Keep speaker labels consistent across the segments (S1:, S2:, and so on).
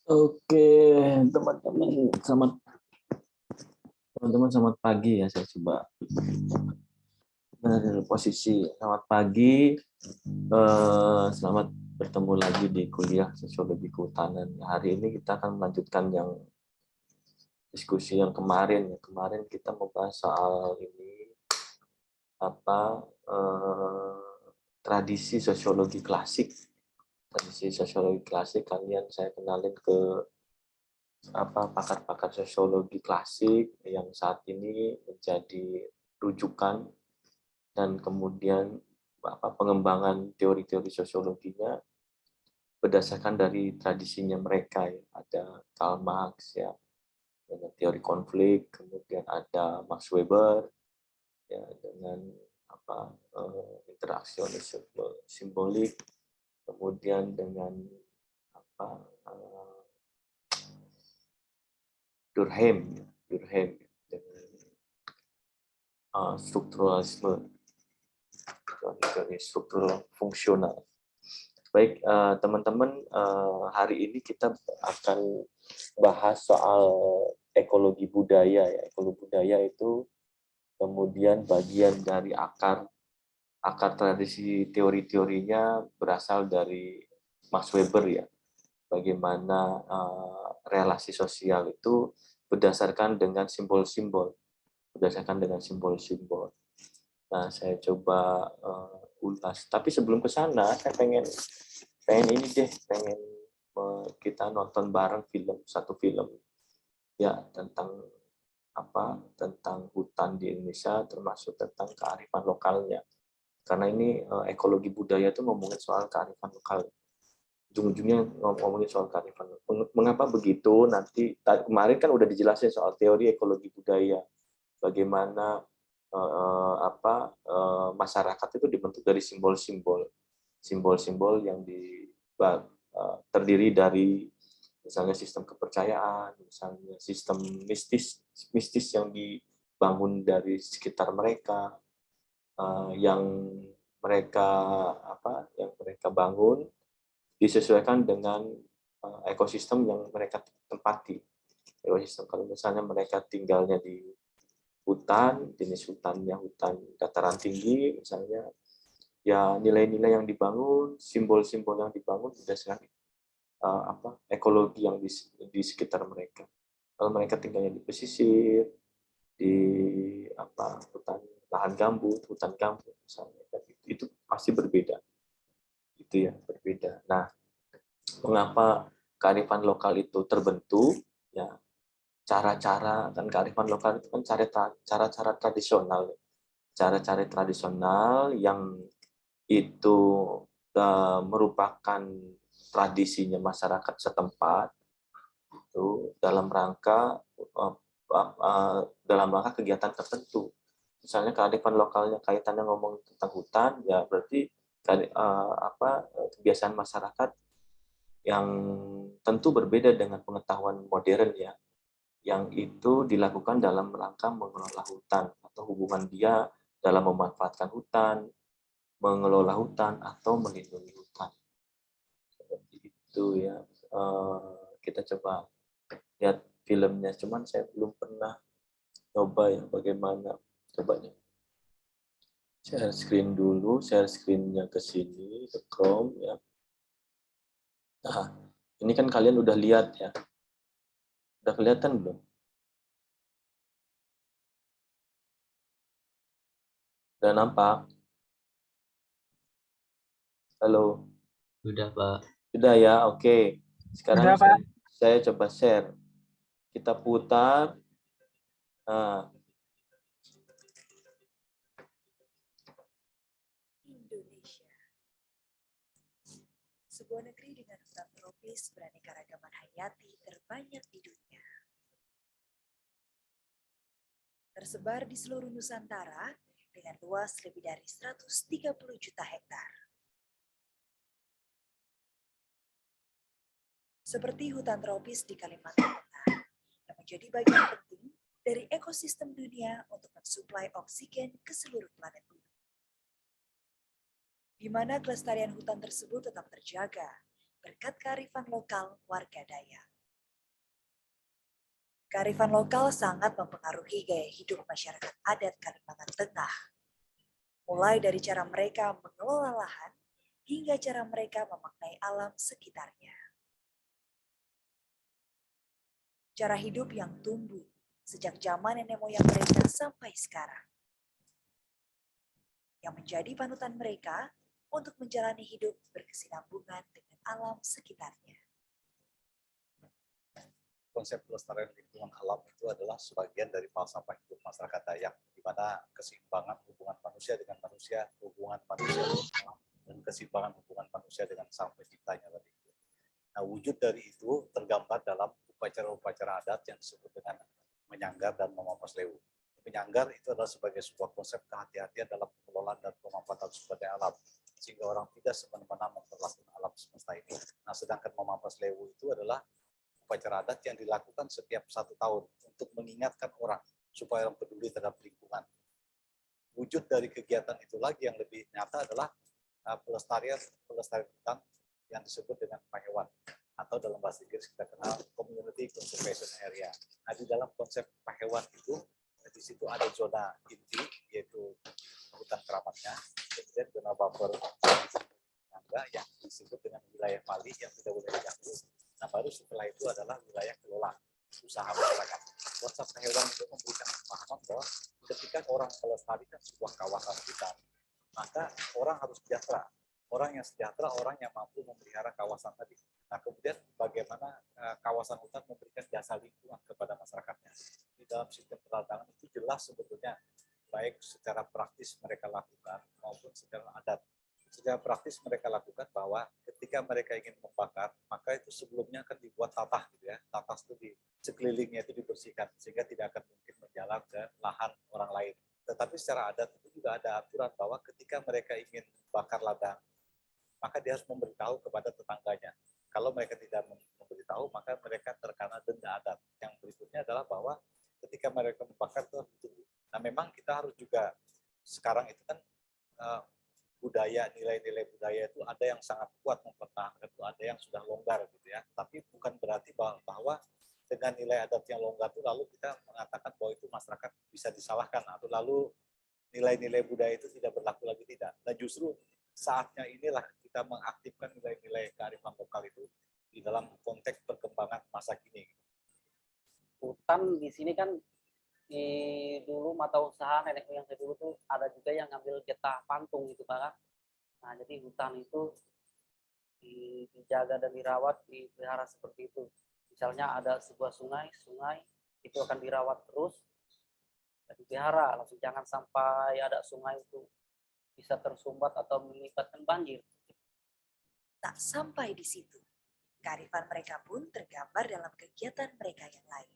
S1: Oke, teman-teman, selamat pagi ya. Saya coba dari posisi selamat pagi. Selamat bertemu lagi di kuliah Sosiologi Kehutanan. Hari ini kita akan melanjutkan yang diskusi yang kemarin. Kemarin kita membahas soal ini apa tradisi sosiologi klasik. Tradisi sosiologi klasik kalian saya kenalin ke pakar-pakar sosiologi klasik yang saat ini menjadi rujukan dan kemudian pengembangan teori-teori sosiologinya berdasarkan dari tradisinya mereka ya. Ada Karl Marx ya dengan teori konflik, kemudian ada Max Weber ya dengan interaksionisme simbolik, kemudian dengan apa Durkheim dengan strukturalisme, teori struktural fungsional. Baik, teman-teman, hari ini kita akan bahas soal ekologi budaya. Ya. Ekologi budaya itu kemudian bagian dari akar tradisi teori-teorinya berasal dari Max Weber ya. Bagaimana relasi sosial itu berdasarkan dengan simbol-simbol. Nah, saya coba ulas. Tapi sebelum ke sana, saya pengen kita nonton bareng satu film ya tentang hutan di Indonesia, termasuk tentang kearifan lokalnya. Karena ini ekologi budaya itu ngomongin soal kearifan lokal. Ujung-ujungnya ngomongin soal kearifan. Mengapa begitu? Nanti kemarin kan udah dijelasin soal teori ekologi budaya. Bagaimana masyarakat itu dibentuk dari simbol-simbol yang terdiri dari misalnya sistem kepercayaan, misalnya sistem mistis yang dibangun dari sekitar mereka, yang mereka bangun disesuaikan dengan ekosistem yang mereka tempati. Ekosistem kalau misalnya mereka tinggalnya di hutan, jenis hutannya hutan dataran tinggi misalnya, ya nilai-nilai yang dibangun, simbol-simbol yang dibangun berdasarkan ekologi yang di sekitar mereka. Kalau mereka tinggalnya di pesisir, di hutan lahan gambut, hutan gambut misalnya, itu pasti berbeda. Itu ya berbeda. Nah, mengapa kearifan lokal itu terbentuk? Ya, cara-cara dan kearifan lokal itu kan cara-cara tradisional, cara-cara tradisional yang itu merupakan tradisinya masyarakat setempat itu dalam rangka kegiatan tertentu. Misalnya kearifan lokalnya kaitannya ngomong tentang hutan, ya berarti kebiasaan masyarakat yang tentu berbeda dengan pengetahuan modern ya, yang itu dilakukan dalam rangka mengelola hutan atau hubungan dia dalam memanfaatkan hutan, mengelola hutan atau melindungi hutan. Seperti itu ya. Kita coba lihat filmnya, cuman saya belum pernah coba ya bagaimana. Cobanya share screen dulu, share screen-nya ke sini, ke Chrome ya. Nah, ini kan kalian udah lihat ya. Udah kelihatan belum? Udah nampak? Halo?
S2: Sudah, Pak.
S1: Sudah ya, oke. Sekarang
S3: Udah, Pak.
S1: saya coba share. Kita putar. Nah,
S4: Indonesia, sebuah negeri dengan hutan tropis beraneka-ragaman hayati terbanyak di dunia. Tersebar di seluruh Nusantara dengan luas lebih dari 130 juta hektar. Seperti hutan tropis di Kalimantan Utara yang menjadi bagian penting dari ekosistem dunia untuk mensuplai oksigen ke seluruh planet bumi. Di mana kelestarian hutan tersebut tetap terjaga berkat kearifan lokal warga Dayak. Kearifan lokal sangat mempengaruhi gaya hidup masyarakat adat Kalimantan Tengah, mulai dari cara mereka mengelola lahan hingga cara mereka memaknai alam sekitarnya. Cara hidup yang tumbuh sejak zaman nenek moyang mereka sampai sekarang, yang menjadi panutan mereka untuk menjalani hidup berkesinambungan dengan alam sekitarnya.
S2: Konsep pelestarian lingkungan alam itu adalah sebagian dari falsafah hidup masyarakat Dayak, di mana keseimbangan hubungan manusia dengan manusia, hubungan manusia dengan alam, dan keseimbangan hubungan manusia dengan sang penciptanya tadi. Nah, wujud dari itu tergambar dalam upacara-upacara adat yang disebut dengan menyanggar dan memampas lewu. Menyanggar itu adalah sebagai sebuah konsep kehati-hatian dalam pengelolaan dan pemanfaatan sumber daya alam, sehingga orang tidak semena-mena memperlakukan alam semesta ini. Nah, sedangkan memampas lewu itu adalah upacara adat yang dilakukan setiap 1 tahun untuk mengingatkan orang supaya orang peduli terhadap lingkungan. Wujud dari kegiatan itu lagi yang lebih nyata adalah pelestarian hutan yang disebut dengan pahewan, atau dalam bahasa Inggris kita kenal community conservation area. Nah, di dalam konsep pahewan itu, di situ ada zona inti, yaitu hutan keramatnya, kemudian zona buffer yang disebut dengan wilayah Mali yang tidak boleh diganggu. Nah, baru setelah itu adalah wilayah kelola usaha masyarakat. Konsep hewan itu memberikan pemahaman bahwa ketika orang melestarikan sebuah kawasan hutan, maka orang harus sejahtera. Orang yang sejahtera, orang yang mampu memelihara kawasan tadi. Nah, kemudian bagaimana kawasan hutan memberikan jasa lingkungan kepada masyarakatnya. Di dalam sistem perdagangan itu jelas sebetulnya, baik secara praktis mereka lakukan maupun secara adat. Secara praktis mereka lakukan bahwa ketika mereka ingin membakar, maka itu sebelumnya akan dibuat tatah gitu ya. Tatah itu di sekelilingnya itu dibersihkan sehingga tidak akan mungkin menjalar ke lahan orang lain. Tetapi secara adat itu juga ada aturan bahwa ketika mereka ingin bakar ladang, maka dia harus memberitahu kepada tetangganya. Kalau mereka tidak memberitahu, maka mereka terkena denda adat. Yang berikutnya adalah bahwa ketika mereka membakar itu harus ditunggu. Nah, memang kita harus juga sekarang itu kan budaya, nilai-nilai budaya itu ada yang sangat kuat mempertahankan, itu ada yang sudah longgar gitu ya. Tapi bukan berarti bahwa dengan nilai adat yang longgar itu lalu kita mengatakan bahwa itu masyarakat bisa disalahkan atau lalu nilai-nilai budaya itu tidak berlaku lagi, tidak. Nah, justru saatnya inilah kita mengaktifkan nilai-nilai kearifan lokal itu di dalam konteks perkembangan masa kini.
S3: Hutan di sini kan dulu mata usaha nenek moyang saya dulu tuh ada juga yang ngambil getah pantung gitu Pak. Nah, jadi hutan itu dijaga dan dirawat, dipelihara seperti itu. Misalnya ada sebuah sungai itu akan dirawat terus dan dipelihara, langsung jangan sampai ada sungai itu bisa tersumbat atau mengakibatkan banjir.
S4: Tak sampai di situ, kearifan mereka pun tergambar dalam kegiatan mereka yang lain.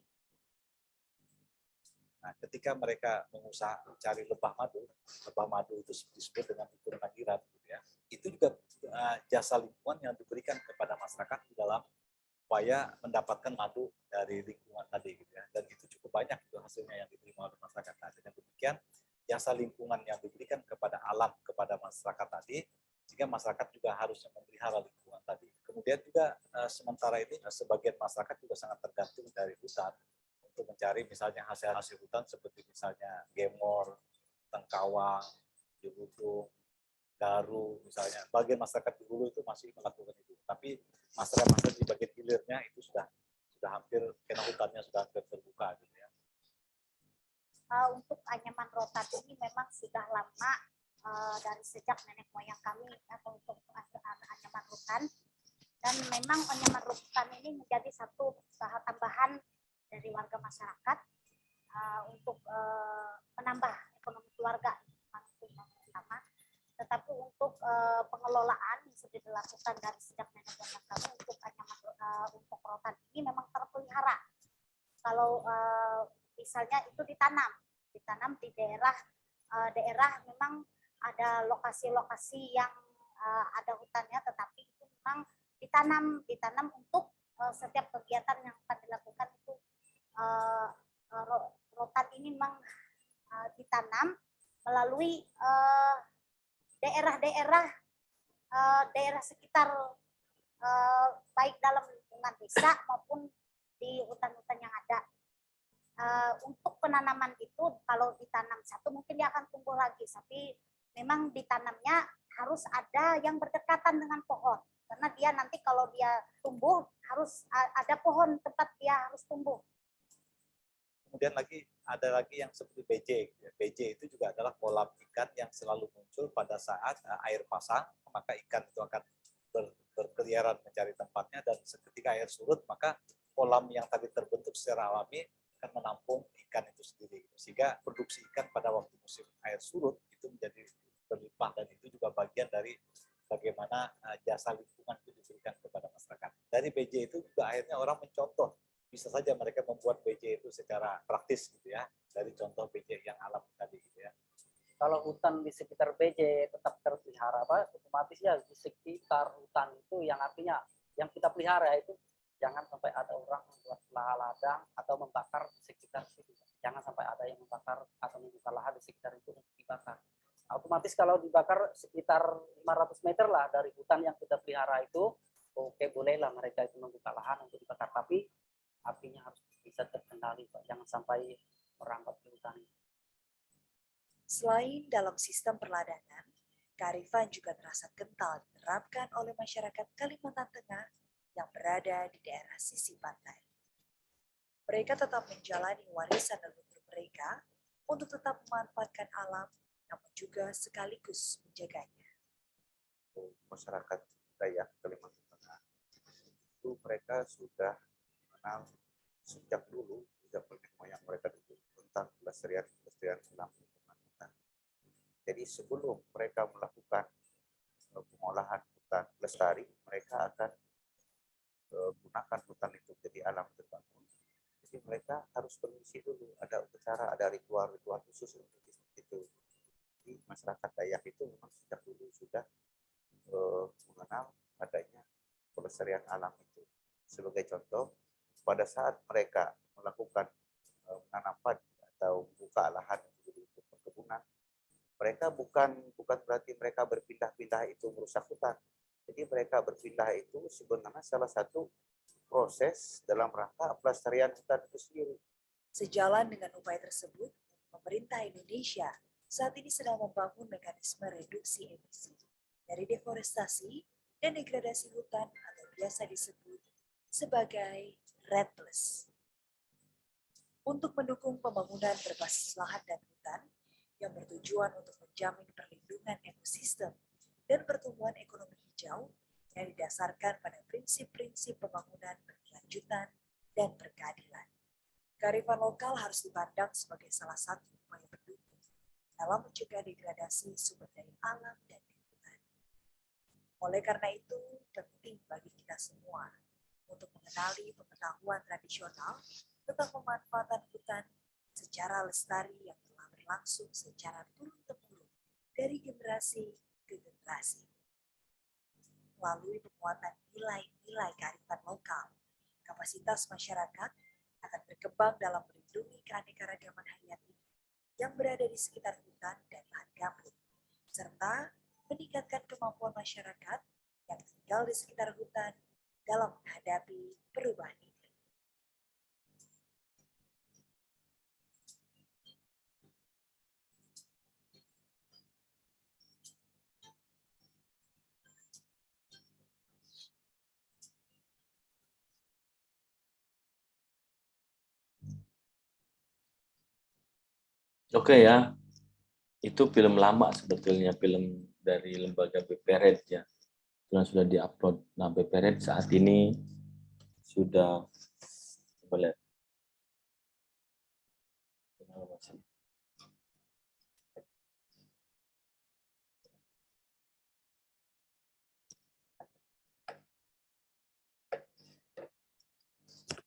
S2: Nah, ketika mereka mengusaha mencari lebah madu itu disebut dengan ukur nagiran, gitu ya. Itu juga jasa lingkungan yang diberikan kepada masyarakat di dalam upaya mendapatkan madu dari lingkungan tadi, gitu ya. Dan itu cukup banyak itu hasilnya yang diterima oleh masyarakat. Nah, dengan demikian jasa lingkungan yang diberikan kepada alam, kepada masyarakat tadi, sehingga masyarakat juga harusnya memelihara lingkungan tadi. Kemudian juga sementara ini sebagian masyarakat juga sangat tergantung dari hutan untuk mencari misalnya hasil hutan seperti misalnya gemor, tengkawang, jerutu, garu misalnya. Bagian masyarakat di hulu itu masih melakukan itu, tapi masyarakat di bagian hilirnya itu sudah hampir, karena hutannya sudah hampir terbuka gitu ya.
S5: Untuk anyaman rotan ini memang sudah lama dari sejak nenek moyang kami untuk anyaman rotan, dan memang anyaman rotan ini menjadi satu usaha tambahan dari warga masyarakat untuk menambah ekonomi keluarga pertama. Tetapi untuk pengelolaan yang sudah dilakukan dari sejak nenek moyang kami untuk anyaman untuk rotan ini memang terpelihara. Kalau misalnya itu ditanam di daerah memang ada lokasi-lokasi yang ada hutannya, tetapi itu memang ditanam untuk setiap kegiatan yang akan dilakukan itu rotan ini memang ditanam melalui daerah sekitar, baik dalam lingkungan desa maupun di hutan-hutan yang ada. untuk penanaman itu kalau ditanam satu mungkin dia akan tumbuh lagi, tapi memang ditanamnya harus ada yang berdekatan dengan pohon. Karena dia nanti kalau dia tumbuh harus ada pohon tempat dia harus tumbuh.
S2: Kemudian ada lagi yang seperti BJ. BJ itu juga adalah kolam ikan yang selalu muncul pada saat air pasang, maka ikan itu akan berkeliaran mencari tempatnya, dan ketika air surut maka kolam yang tadi terbentuk secara alami akan menampung ikan itu sendiri. Sehingga produksi ikan pada waktu musim air surut itu menjadi berlimpah, dan itu juga bagian dari bagaimana jasa lingkungan itu diberikan kepada masyarakat. Dari BJ itu juga akhirnya orang mencontoh. Bisa saja mereka membuat BJ itu secara praktis gitu ya, dari contoh BJ yang alami tadi gitu ya.
S3: Kalau hutan di sekitar BJ tetap terpelihara, otomatis ya di sekitar hutan itu yang artinya yang kita pelihara itu jangan sampai ada orang membuat ladang atau membakar di sekitar situ. Jangan sampai ada yang membakar atau membuka lahan di sekitar itu untuk dibakar. Otomatis kalau dibakar sekitar 500 meter lah dari hutan yang kita pelihara itu, oke bolehlah mereka itu membuka lahan untuk dibakar, tapi apinya harus bisa terkendali, Pak. Jangan sampai merambat ke hutan.
S4: Selain dalam sistem perladangan, kearifan juga terasa kental diterapkan oleh masyarakat Kalimantan Tengah yang berada di daerah sisi pantai. Mereka tetap menjalani warisan leluhur mereka untuk tetap memanfaatkan alam, namun juga sekaligus menjaganya.
S2: Masyarakat Dayak Kalimantan Tengah itu mereka sudah mengenal sejak dulu, sejak nenek moyang mereka dulu tentang pelestarian alam lingkungan hutan. Jadi sebelum mereka melakukan pengolahan hutan lestari, mereka akan gunakan hutan itu jadi alam terbangun. Jadi mereka harus permisi dulu, ada upacara, ada ritual-ritual khusus untuk itu. Jadi masyarakat Dayak itu memang sejak dulu sudah mengenal adanya pelestarian alam itu. Sebagai contoh, pada saat mereka melakukan menanam padi atau membuka lahan untuk perkebunan, mereka bukan berarti mereka berpindah-pindah itu merusak hutan. Jadi mereka berpindah itu sebenarnya salah satu proses dalam rangka pelestarian hutan itu sendiri.
S4: Sejalan dengan upaya tersebut, pemerintah Indonesia saat ini sedang membangun mekanisme reduksi emisi dari deforestasi dan degradasi hutan atau biasa disebut sebagai REDD+. Untuk mendukung pembangunan berbasis lahan dan hutan yang bertujuan untuk menjamin perlindungan ekosistem dan pertumbuhan ekonomi hijau yang didasarkan pada prinsip-prinsip pembangunan berkelanjutan dan berkeadilan. Kearifan lokal harus dipandang sebagai salah satu upaya pendukung dalam mencegah degradasi sumber daya alam dan lingkungan. Oleh karena itu, penting bagi kita semua untuk mengenali pengetahuan tradisional tentang pemanfaatan hutan secara lestari yang telah berlangsung secara turun-temurun dari generasi ke generasi. Melalui penguatan nilai-nilai kearifan lokal, kapasitas masyarakat akan berkembang dalam melindungi keanekaragaman hayati yang berada di sekitar hutan dan lahan gambut, serta meningkatkan kemampuan masyarakat yang tinggal di sekitar hutan dalam menghadapi perubahan iklim.
S1: Oke ya, itu film lama sebetulnya, film dari lembaga BPRED ya, yang sudah diupload. Nah, BPRED saat ini sudah boleh.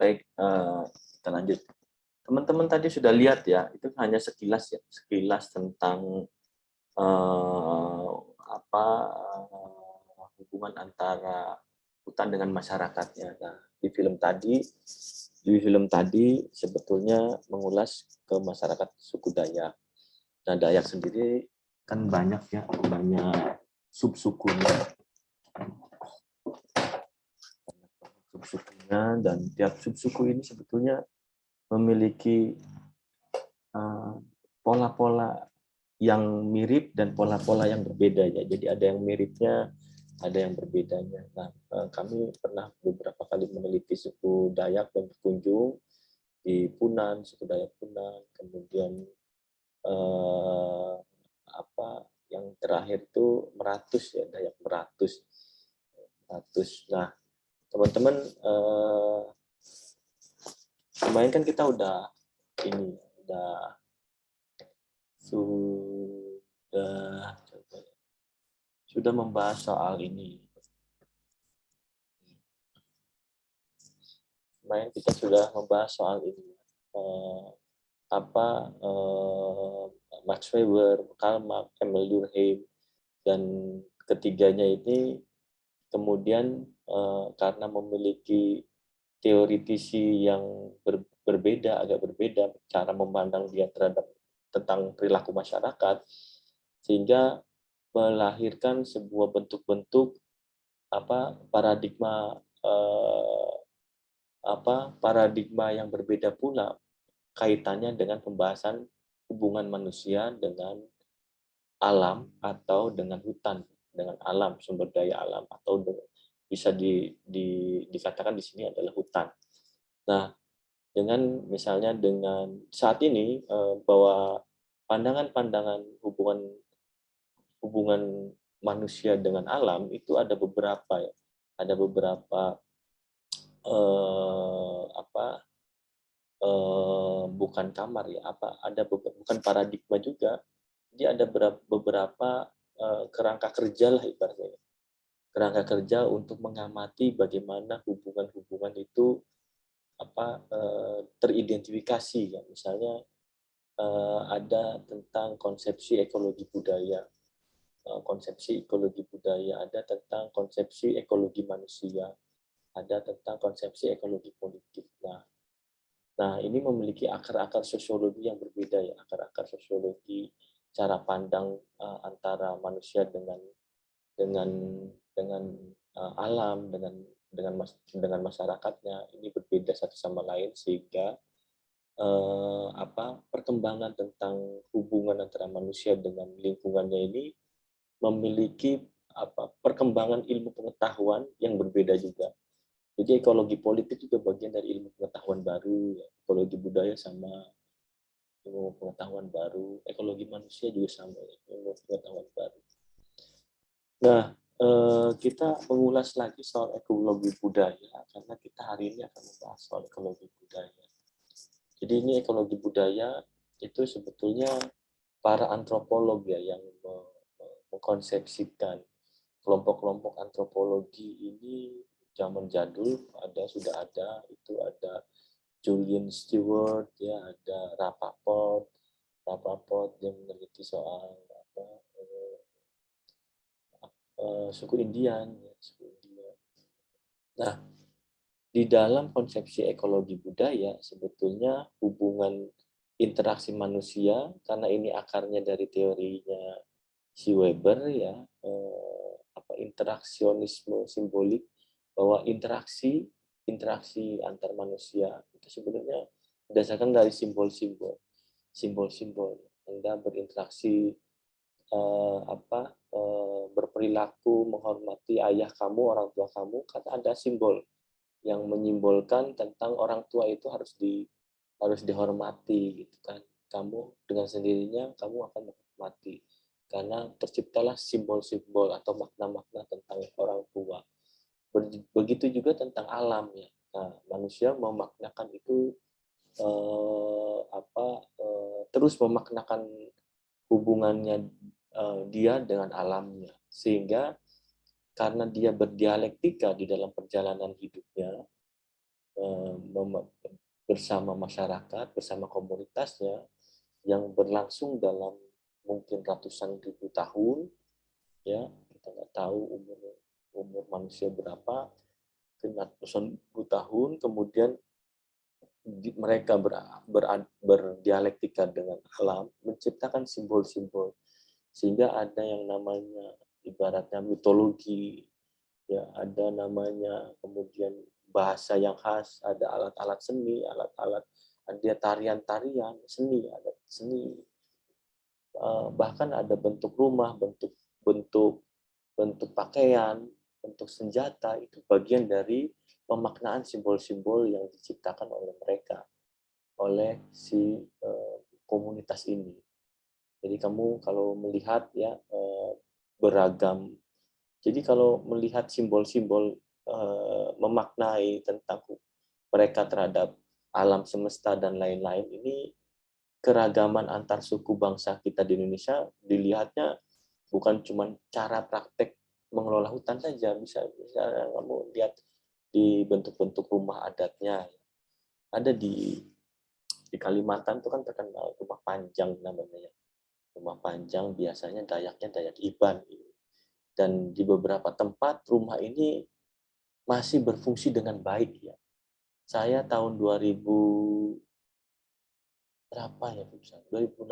S1: Baik, kita lanjut. Teman-teman tadi sudah lihat ya, itu hanya sekilas ya, sekilas tentang hubungan antara hutan dengan masyarakatnya. Nah, di film tadi sebetulnya mengulas ke masyarakat suku Dayak. Nah, Dayak sendiri kan banyak ya, banyak subsukunya. Dan tiap subsuku ini sebetulnya memiliki pola-pola yang mirip dan pola-pola yang berbeda ya. Jadi ada yang miripnya, ada yang berbedanya. Nah, kami pernah beberapa kali meneliti suku Dayak dan berkunjung di Punan, suku Dayak Punan, kemudian yang terakhir itu Meratus ya, Dayak Meratus. Nah, teman-teman, kemarin kan kita udah sudah membahas soal ini. Kemarin kita sudah membahas soal ini. Max Weber, Karl Marx, Emil Durkheim, dan ketiganya ini kemudian karena memiliki teoritisi yang agak berbeda cara memandang dia tentang perilaku masyarakat, sehingga melahirkan sebuah bentuk-bentuk paradigma yang berbeda pula kaitannya dengan pembahasan hubungan manusia dengan alam atau dengan hutan, dengan alam, sumber daya alam, atau bisa dikatakan di sini adalah hutan. Nah, misalnya dengan saat ini bahwa pandangan-pandangan hubungan manusia dengan alam itu ada beberapa ya, bukan kamar ya, bukan paradigma juga, dia ada beberapa kerangka kerja lah ibaratnya, kerangka kerja untuk mengamati bagaimana hubungan-hubungan itu teridentifikasi ya. Misalnya ada tentang konsepsi ekologi budaya, ada tentang konsepsi ekologi manusia, ada tentang konsepsi ekologi politik. Nah, ini memiliki akar-akar sosiologi yang berbeda ya, akar-akar sosiologi cara pandang antara manusia dengan alam, dengan masyarakatnya, ini berbeda satu sama lain, sehingga perkembangan tentang hubungan antara manusia dengan lingkungannya ini memiliki perkembangan ilmu pengetahuan yang berbeda juga. Jadi ekologi politik juga bagian dari ilmu pengetahuan baru, ekologi budaya sama ilmu pengetahuan baru, ekologi manusia juga sama ilmu pengetahuan baru. Nah, kita mengulas lagi soal ekologi budaya karena kita hari ini akan membahas soal ekologi budaya. Jadi ini ekologi budaya itu sebetulnya para antropolog ya yang mengkonsepsikan kelompok-kelompok antropologi ini. Zaman jadul sudah ada Julian Stewart ya, ada Rappaport yang meneliti soal suku Indian ya, Nah, di dalam konsepsi ekologi budaya sebetulnya hubungan interaksi manusia, karena ini akarnya dari teorinya si Weber ya, interaksionisme simbolik, bahwa interaksi antar manusia itu sebenarnya berdasarkan dari simbol-simbol. Anda berinteraksi berperilaku menghormati ayah kamu, orang tua kamu, karena ada simbol yang menyimbolkan tentang orang tua itu harus dihormati gitu kan. Kamu dengan sendirinya kamu akan menghormati karena terciptalah simbol-simbol atau makna-makna tentang orang tua. Begitu juga tentang alam ya. Nah, manusia memaknakan itu terus memaknakan hubungannya dia dengan alamnya, sehingga karena dia berdialektika di dalam perjalanan hidupnya bersama masyarakat, bersama komunitasnya yang berlangsung dalam mungkin ratusan ribu tahun, ya kita nggak tahu umur manusia berapa, ratusan ribu tahun, kemudian mereka berdialektika dengan alam, menciptakan simbol-simbol, sehingga ada yang namanya ibaratnya mitologi, ya ada namanya kemudian bahasa yang khas, ada alat-alat seni, alat-alat ada tarian-tarian, seni, ada seni, bahkan ada bentuk rumah, bentuk pakaian, bentuk senjata, itu bagian dari pemaknaan simbol-simbol yang diciptakan oleh mereka, oleh si komunitas ini. Jadi kamu kalau melihat ya beragam. Jadi kalau melihat simbol-simbol memaknai tentang mereka terhadap alam semesta dan lain-lain, ini keragaman antar suku bangsa kita di Indonesia dilihatnya bukan cuma cara praktek mengelola hutan saja, bisa kamu lihat di bentuk-bentuk rumah adatnya. Ada di Kalimantan itu kan terkenal rumah panjang namanya ya. Rumah panjang biasanya Dayaknya Dayak Iban. Dan di beberapa tempat rumah ini masih berfungsi dengan baik ya. Saya tahun 2000 berapa ya, 2018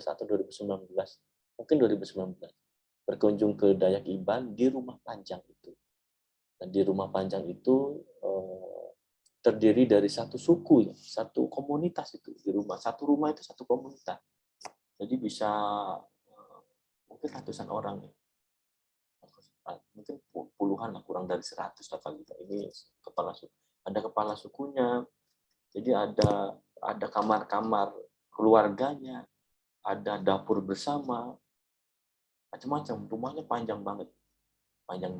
S1: atau 2019, mungkin 2019, berkunjung ke Dayak Iban di rumah panjang itu. Dan di rumah panjang itu terdiri dari satu suku ya, satu komunitas itu di rumah. Satu rumah itu satu komunitas. Jadi bisa mungkin ratusan orang ya. Mungkin puluhan lah, kurang dari 100 lah kali. Ini kepala suku. Ada kepala sukunya. Jadi ada kamar-kamar keluarganya, ada dapur bersama, macam-macam. Rumahnya panjang banget. Panjang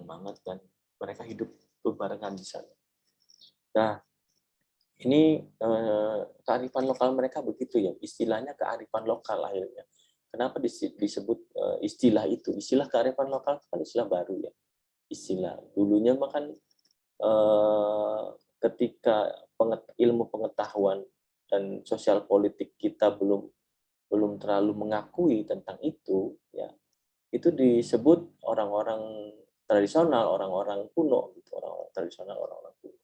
S1: banget dan mereka hidup berbarengan di sana. Nah, ini kearifan lokal mereka begitu ya, istilahnya kearifan lokal akhirnya. Kenapa disebut istilah itu? Istilah kearifan lokal kan istilah baru ya. Istilah dulunya mah kan ketika ilmu pengetahuan dan sosial politik kita belum terlalu mengakui tentang itu ya, itu disebut orang-orang tradisional, orang-orang kuno gitu, orang-orang tradisional, orang-orang kuno.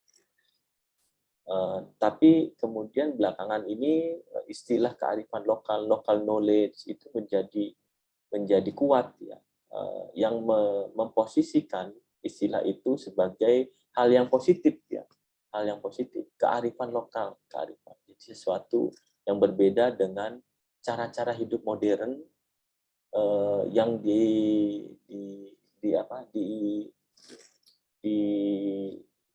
S1: Tapi kemudian belakangan ini istilah kearifan lokal, local knowledge itu menjadi kuat ya, yang memposisikan istilah itu sebagai hal yang positif ya, hal yang positif, kearifan lokal, kearifan. Jadi sesuatu yang berbeda dengan cara-cara hidup modern yang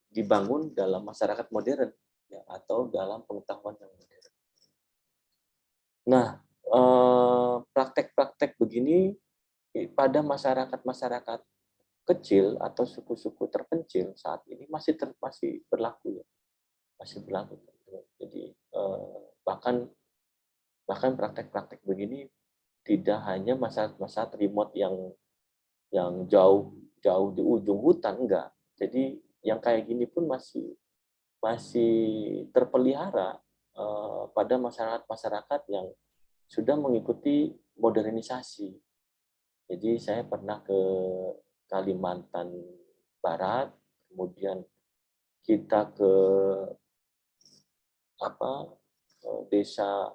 S1: dibangun dalam masyarakat modern ya, atau dalam pengetahuan yang modern. Nah, praktek-praktek begini pada masyarakat kecil atau suku-suku terpencil saat ini masih berlaku ya, masih berlaku. Jadi bahkan praktek-praktek begini tidak hanya masyarakat remote yang jauh di ujung hutan, enggak. Jadi yang kayak gini pun masih terpelihara pada masyarakat yang sudah mengikuti modernisasi. Jadi saya pernah ke Kalimantan Barat, kemudian kita ke desa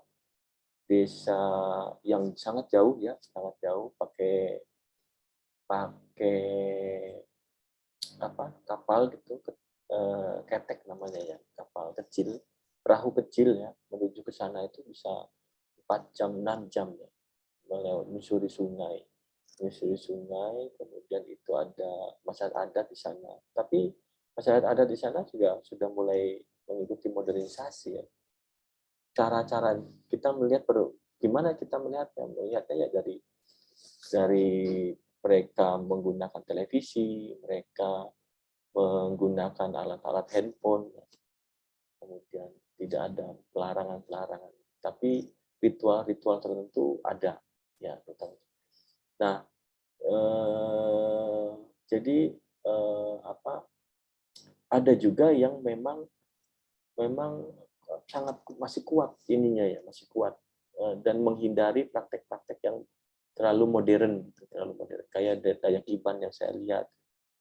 S1: yang sangat jauh ya, sangat jauh, pakai kapal gitu, ketek namanya ya, kapal kecil, perahu kecil ya, menuju ke sana itu bisa 4 jam, 6 jam ya, menyusuri sungai, kemudian itu ada masyarakat adat di sana. Tapi masyarakat adat di sana juga sudah mulai mengikuti modernisasi ya. Cara-cara kita melihat, gimana kita melihatnya ya dari mereka menggunakan televisi, mereka menggunakan alat-alat handphone, kemudian tidak ada pelarangan, tapi ritual-ritual tertentu ada ya. Nah, jadi ada juga yang memang sangat masih kuat ininya ya, masih kuat dan menghindari praktek-praktek yang terlalu modern. Kayak Dayak Iban yang saya lihat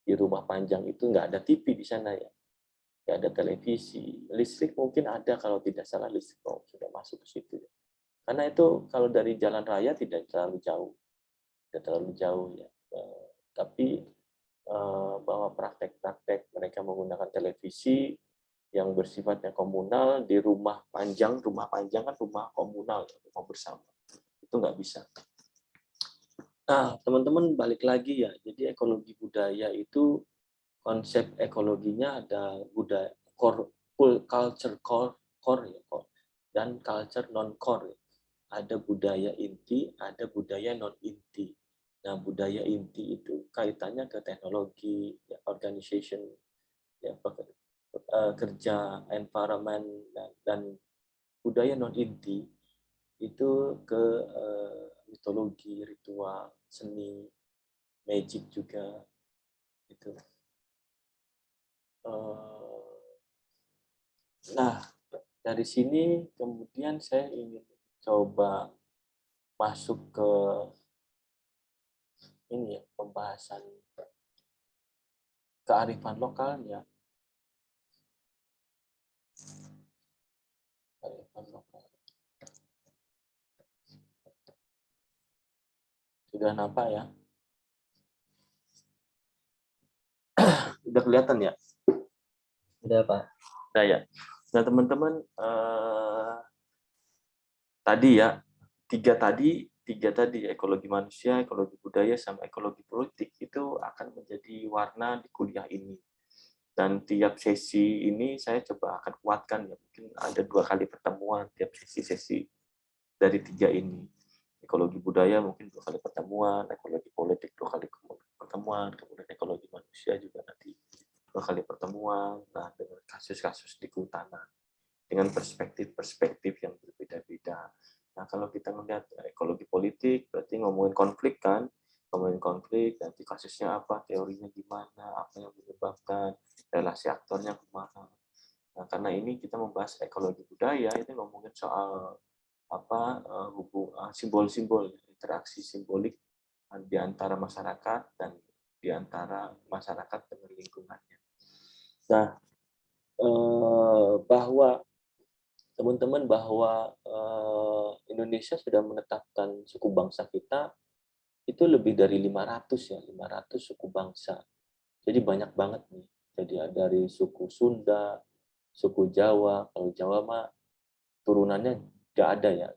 S1: di rumah panjang itu nggak ada TV di sana ya, nggak ada televisi, listrik mungkin ada kalau tidak salah, listrik sudah masuk ke situ ya. Karena itu kalau dari jalan raya tidak terlalu jauh ya. Tapi bahwa praktek-praktek mereka menggunakan televisi yang bersifatnya komunal di rumah panjang kan rumah komunal, rumah bersama. Itu nggak bisa. Nah, teman-teman balik lagi ya. Jadi ekologi budaya itu konsep ekologinya ada budaya culture core ya, dan culture non core. Ada budaya inti, ada budaya non inti. Nah, budaya inti itu kaitannya ke teknologi, ya, organization, ya, kerja, environment, dan budaya non inti itu ke mitologi, ritual, seni, magic juga itu. Nah, dari sini kemudian saya ingin coba masuk ke ini ya, pembahasan kearifan lokalnya. Kearifan lokal. Sudah nampak ya? Udah kelihatan ya?
S6: Udah, Pak.
S1: Nah ya. Nah teman-teman, tadi ya, tiga tadi ekologi manusia, ekologi budaya, sama ekologi politik itu akan menjadi warna di kuliah ini. Dan tiap sesi ini saya coba akan kuatkan ya, mungkin ada 2 kali pertemuan tiap sesi-sesi dari 3 ini. Ekologi budaya mungkin 2 kali pertemuan, ekologi politik 2 kali pertemuan, kemudian ekologi manusia juga nanti 2 kali pertemuan. Nah, dengan kasus-kasus di kehutanan, dengan perspektif-perspektif yang berbeda-beda. Nah, kalau kita melihat ekologi politik, berarti ngomongin konflik kan, ngomongin konflik, nanti kasusnya apa, teorinya gimana, apa yang menyebabkan, relasi aktornya kemana. Nah, karena ini kita membahas ekologi budaya, itu ngomongin soal apa simbol-simbol, interaksi simbolik di antara masyarakat dan di antara masyarakat dengan lingkungannya. Nah, bahwa teman-teman bahwa Indonesia sudah menetapkan suku bangsa kita itu lebih dari 500 ya, 500 suku bangsa. Jadi banyak banget nih. Jadi dari suku Sunda, suku Jawa, kalau Jawa mah turunannya nggak ada ya.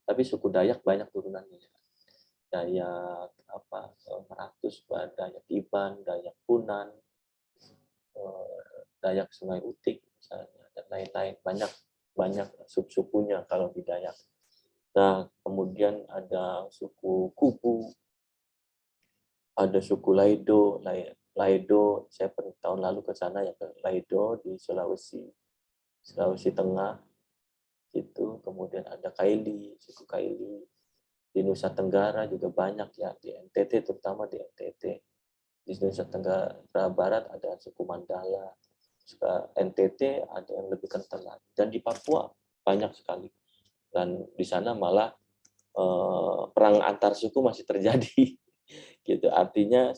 S1: Tapi suku Dayak banyak turunannya. Dayak Meratus, Dayak Iban, Dayak Punan, Dayak Sungai Utik misalnya, dan lain-lain, banyak sub-sukunya kalau di Dayak. Nah, kemudian ada suku Kubu, ada suku Laido, saya pernah tahun lalu ke sana ya, ke Laido di Sulawesi Tengah itu. Kemudian ada Kaili, suku Kaili. Di Nusa Tenggara juga banyak ya, di NTT, terutama di NTT. Di Nusa Tenggara Barat ada suku Mandala, NTT ada yang lebih kental lagi, dan di Papua banyak sekali. Dan di sana malah perang antar suku masih terjadi. Gitu. Artinya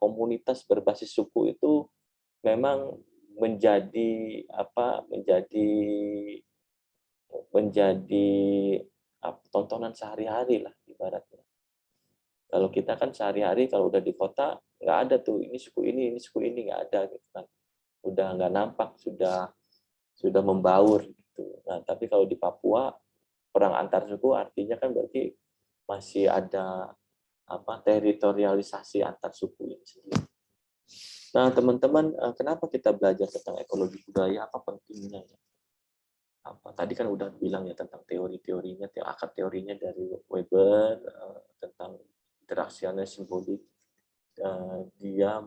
S1: komunitas berbasis suku itu memang menjadi tontonan sehari-hari lah ibaratnya. Kalau kita kan sehari-hari kalau udah di kota nggak ada tuh ini suku ini nggak ada gitu kan. Udah nggak nampak, sudah membaur gitu. Nah, tapi kalau di Papua perang antar suku artinya kan berarti masih ada teritorialisasi antar suku ini sendiri. Nah, teman-teman, kenapa kita belajar tentang ekologi budaya? Apa pentingnya ya? Tadi kan udah bilang ya tentang teori-teorinya, akar teorinya dari Weber, tentang interaksinya simbolik. Dia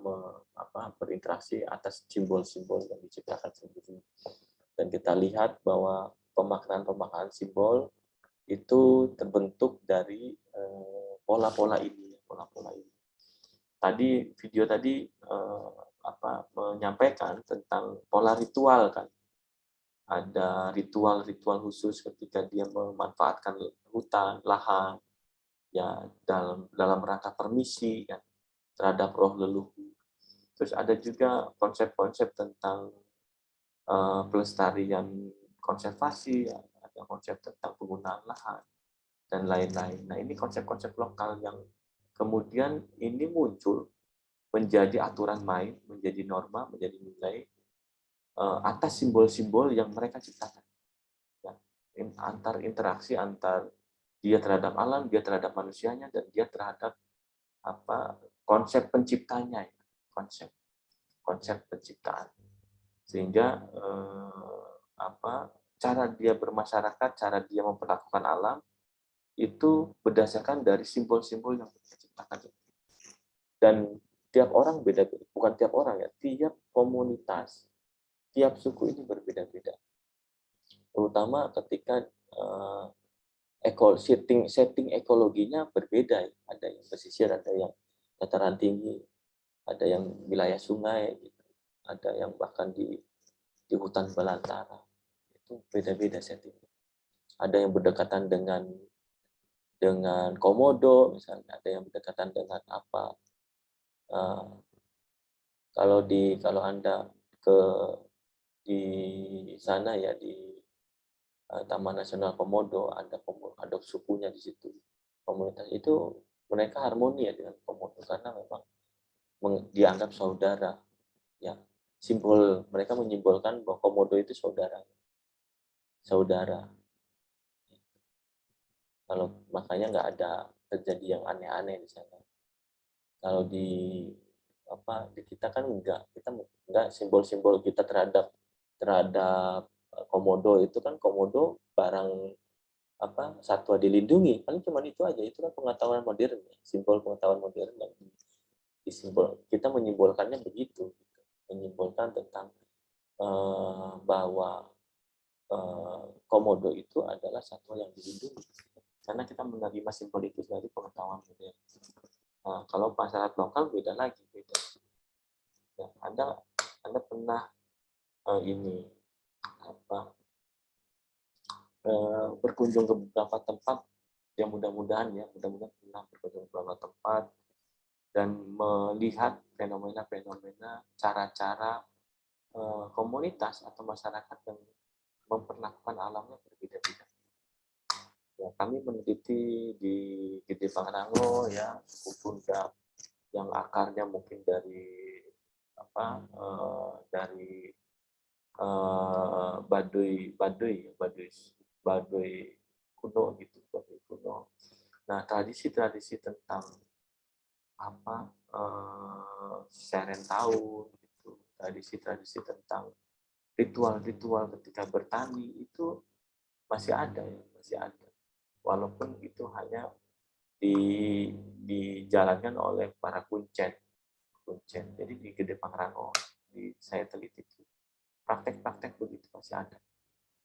S1: berinteraksi atas simbol-simbol yang diciptakan sendiri. Dan kita lihat bahwa pemaknaan simbol itu terbentuk dari pola-pola ini. Tadi video tadi menyampaikan tentang pola ritual kan. Ada ritual-ritual khusus ketika dia memanfaatkan hutan, lahan, ya dalam rangka permisi ya, terhadap roh leluhur. Terus ada juga konsep-konsep tentang pelestarian konservasi, ya, ada konsep tentang penggunaan lahan dan lain-lain. Nah, ini konsep-konsep lokal yang kemudian ini muncul menjadi aturan main, menjadi norma, menjadi nilai atas simbol-simbol yang mereka ciptakan. Ya, antar interaksi antar dia terhadap alam, dia terhadap manusianya, dan dia terhadap konsep penciptanya, ya. konsep penciptaan. Sehingga cara dia bermasyarakat, cara dia memperlakukan alam itu berdasarkan dari simbol-simbol yang mereka ciptakan. Dan tiap orang beda-beda, bukan tiap orang ya, tiap komunitas, tiap suku ini berbeda-beda. Terutama ketika setting ekologinya berbeda. Ada yang pesisir, ada yang dataran tinggi, ada yang wilayah sungai, gitu. Ada yang bahkan di hutan belantara. Itu beda-beda settingnya. Ada yang berdekatan dengan komodo, misalnya, ada yang berdekatan dengan apa. Kalau Anda di sana ya, di Taman Nasional Komodo, ada sukunya di situ. Komunitas itu mereka harmoni ya dengan komodo karena memang dianggap saudara. Ya, mereka menyimbolkan bahwa komodo itu saudara. Kalau makanya nggak ada terjadi yang aneh-aneh di sana. Kalau di kita kan kita enggak, simbol-simbol kita terhadap komodo itu kan, komodo barang satwa dilindungi, paling cuma itu aja. Itu kan pengetahuan modern, simbol pengetahuan modern yang kita menyimbolkannya begitu, menyimbolkan tentang bahwa komodo itu adalah satwa yang dilindungi karena kita menerima simbol itu dari pengetahuan modern. Kalau masyarakat lokal beda lagi, beda. Ya, Anda pernah berkunjung ke beberapa tempat yang mudah-mudahan pernah berkunjung ke beberapa tempat dan melihat fenomena-fenomena, cara-cara komunitas atau masyarakat yang memperlakukan alamnya berbeda-beda. Ya, kami meneliti di Gede Pangrango, ya, suku Pundak yang akarnya mungkin dari Baduy kuno gitu, Baduy kuno. Nah, tradisi-tradisi tentang Serentau gitu, tradisi-tradisi tentang ritual-ritual ketika bertani itu masih ada ya, masih ada. Walaupun itu hanya dijalankan oleh para kuncen. Jadi di Gede Pangrango, saya teliti itu praktek-praktek begitu masih ada.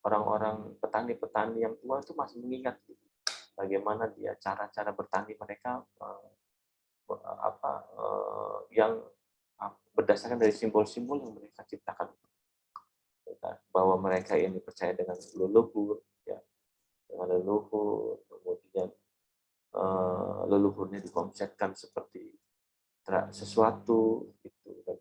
S1: Orang-orang petani-petani yang tua itu masih mengingat bagaimana dia cara-cara bertani mereka yang berdasarkan dari simbol-simbol yang mereka ciptakan, bahwa mereka ini percaya dengan leluhur, ya, dengan leluhur, kemudian leluhurnya dikonsepkan seperti sesuatu gitu. Dan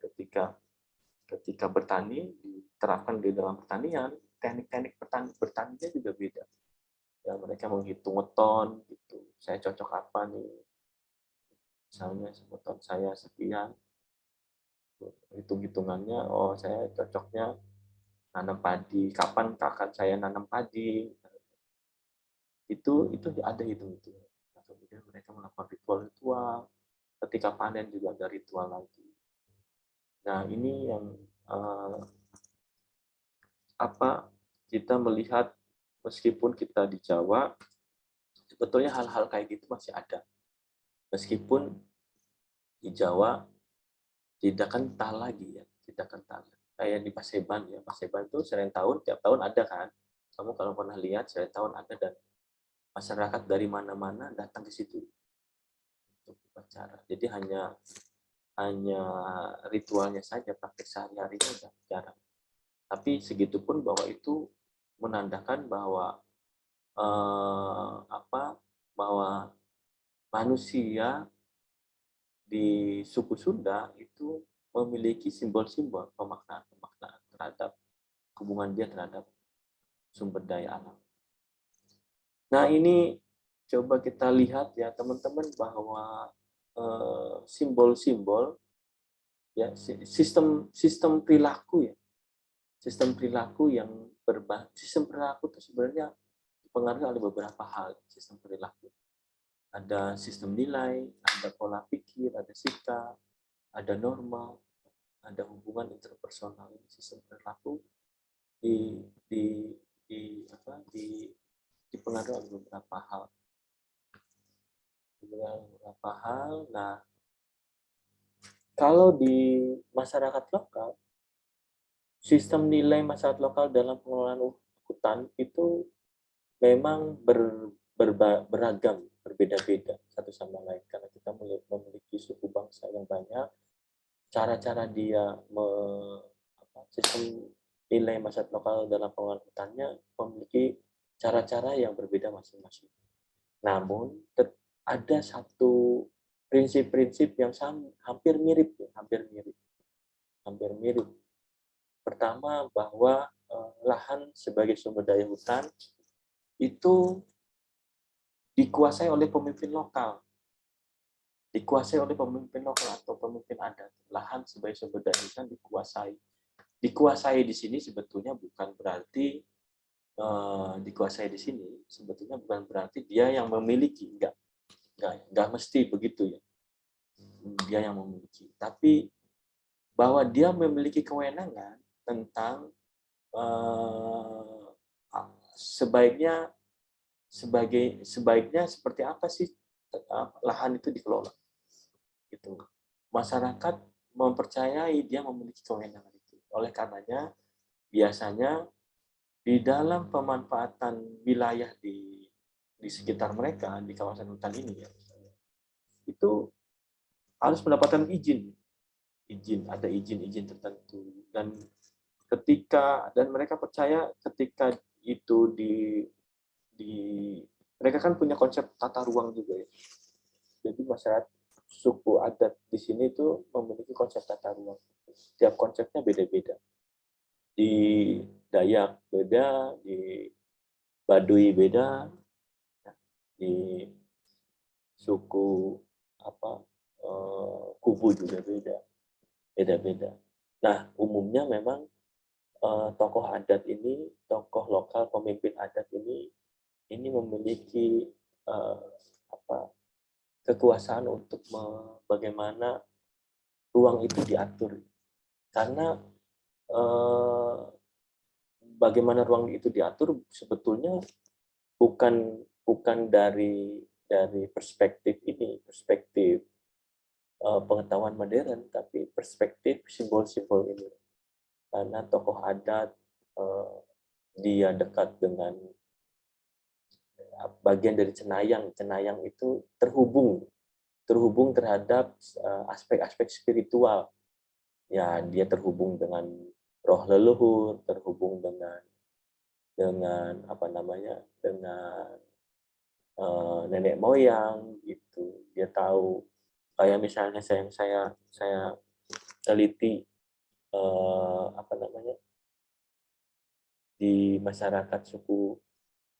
S1: ketika bertani diterapkan di dalam pertanian, teknik-teknik bertaninya juga beda. Ya, mereka menghitung weton gitu. Saya cocok apa nih? Misalnya weton saya sekian. Hitung-hitungannya, oh saya cocoknya nanam padi. Kapan akan saya nanam padi? Itu ada hitung-hitungan. Kemudian mereka melakukan ritual-ritual. Ketika panen juga ada ritual lagi. Nah, ini yang kita melihat, meskipun kita di Jawa, sebetulnya hal-hal kayak gitu masih ada. Meskipun di Jawa tidak kental lagi ya, tidak kental. Kayak di Paseban ya, Paseban itu Serentahun tiap tahun ada kan. Kamu kalau pernah lihat Serentahun ada, dan masyarakat dari mana-mana datang ke situ untuk upacara. Jadi hanya ritualnya saja, praktek sehari-harinya sudah jarang. Tapi segitupun bahwa itu menandakan bahwa bahwa manusia di suku Sunda itu memiliki simbol-simbol pemaknaan terhadap hubungan dia terhadap sumber daya alam. Nah, ini coba kita lihat ya teman-teman, bahwa simbol-simbol ya, sistem perilaku ya, sistem perilaku sistem perilaku itu sebenarnya dipengaruhi oleh beberapa hal. Sistem perilaku ada sistem nilai, ada pola pikir, ada sikap, ada norma, ada hubungan interpersonal. Sistem perilaku di dipengaruhi oleh beberapa hal. Nah, kalau di masyarakat lokal, sistem nilai masyarakat lokal dalam pengelolaan hutan itu memang beragam, berbeda-beda satu sama lain. Karena kita memiliki suku bangsa yang banyak, cara-cara dia sistem nilai masyarakat lokal dalam pengelolaan hutannya memiliki cara-cara yang berbeda masing-masing. Namun ada satu prinsip-prinsip yang hampir mirip. Pertama, bahwa lahan sebagai sumber daya hutan itu dikuasai oleh pemimpin lokal. Atau pemimpin adat. Lahan sebagai sumber daya hutan dikuasai. Dikuasai di sini sebetulnya bukan berarti dia yang memiliki, enggak mesti begitu ya. Dia yang memiliki, tapi bahwa dia memiliki kewenangan tentang sebaiknya seperti apa sih lahan itu dikelola. Gitu. Masyarakat mempercayai dia memiliki kewenangan itu. Oleh karenanya biasanya di dalam pemanfaatan wilayah di sekitar mereka, di kawasan hutan ini ya, itu harus mendapatkan izin, ada izin tertentu, dan mereka percaya ketika itu mereka kan punya konsep tata ruang juga ya. Jadi masyarakat suku adat di sini itu memiliki konsep tata ruang. Setiap konsepnya beda-beda. Di Dayak beda, di Baduy beda, di suku Kubu juga beda-beda. Nah, umumnya memang tokoh adat ini, tokoh lokal, pemimpin adat ini memiliki kekuasaan untuk bagaimana ruang itu diatur. Karena bagaimana ruang itu diatur sebetulnya bukan dari perspektif pengetahuan modern, tapi perspektif simbol-simbol ini. Karena tokoh adat dia dekat dengan bagian dari cenayang itu terhubung terhadap aspek-aspek spiritual. Ya, dia terhubung dengan roh leluhur, terhubung dengan nenek moyang gitu. Dia tahu, kayak misalnya saya teliti di masyarakat suku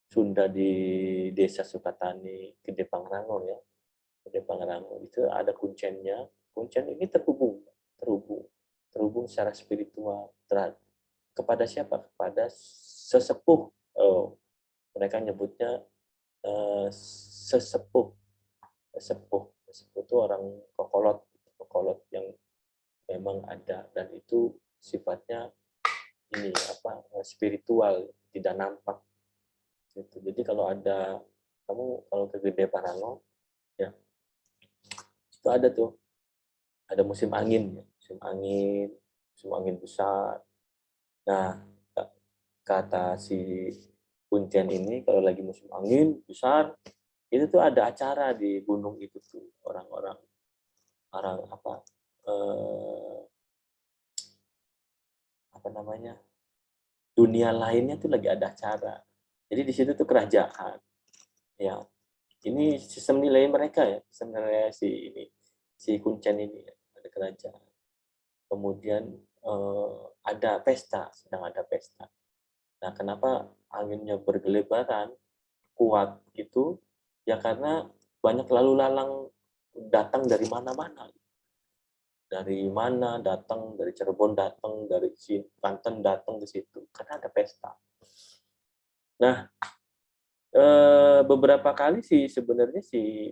S1: Sunda di Desa Sukatani, Gede Pangrango ya. Gede Pangrango itu ada kuncennya. Kuncen ini terhubung secara spiritual kepada siapa? Kepada sesepuh. Mereka nyebutnya sesepuh itu orang kokolot yang memang ada, dan itu sifatnya spiritual, tidak nampak gitu. Jadi kalau ke Gede Pangrango ya, itu ada musim angin besar. Nah, kata si Kuncen ini, kalau lagi musim angin besar itu tuh ada acara di gunung itu tuh, orang dunia lainnya tuh lagi ada acara. Jadi di situ tuh kerajaan. Ya, ini sistem nilai mereka ya, sistem nilai si Kuncen ini ya, ada kerajaan. Kemudian sedang ada pesta. Nah, kenapa anginnya bergelebaran kuat itu? Ya karena banyak lalu lalang datang dari mana-mana. dari mana datang, dari Cirebon datang, dari Banten datang ke situ, karena ada pesta. Nah, beberapa kali sih sebenarnya si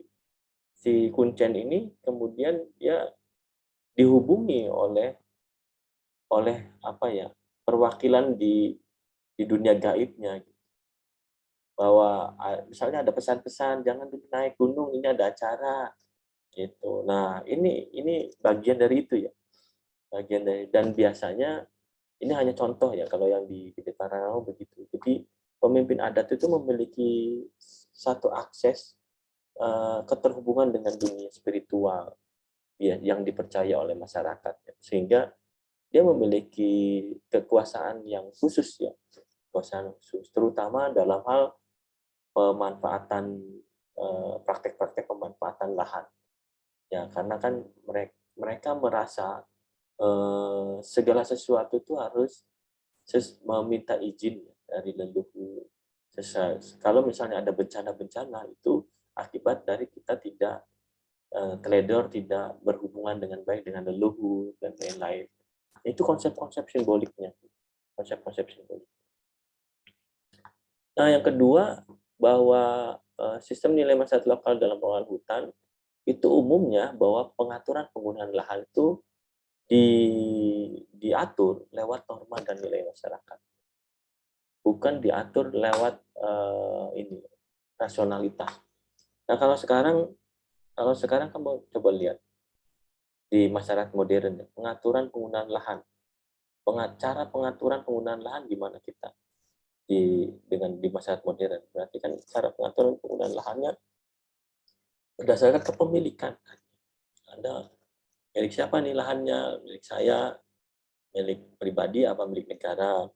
S1: Kuncen ini kemudian dia dihubungi oleh apa ya, perwakilan di dunia gaibnya, bahwa misalnya ada pesan-pesan jangan naik gunung, ini ada acara gitu. Nah, ini bagian dari itu ya. Bagian dari, dan biasanya ini hanya contoh ya, kalau yang di Parangau begitu. Jadi pemimpin adat itu memiliki satu akses keterhubungan dengan dunia spiritual ya, yang dipercaya oleh masyarakat ya. Sehingga dia memiliki kekuasaan yang khusus ya, kekuasaan khusus, terutama dalam hal pemanfaatan praktek-praktek pemanfaatan lahan ya, karena kan mereka merasa segala sesuatu itu harus meminta izin ya, dari leluhur. Kalau misalnya ada bencana-bencana itu akibat dari kita tidak teledor, tidak berhubungan dengan baik dengan leluhur dan lain-lain. Itu konsep-konsep simboliknya, konsep-konsep simbolik. Nah, yang kedua, bahwa sistem nilai manfaat lokal dalam pengelolaan hutan itu umumnya bahwa pengaturan penggunaan lahan itu diatur lewat norma dan nilai masyarakat, bukan diatur lewat ini rasionalitas. Nah, kalau sekarang kamu coba lihat di masyarakat modern, pengaturan penggunaan lahan, cara pengaturan penggunaan lahan gimana kita di masyarakat modern? Berarti kan cara pengaturan penggunaan lahannya berdasarkan kepemilikan. Ada milik siapa nih lahannya? Milik saya, milik pribadi apa milik negara?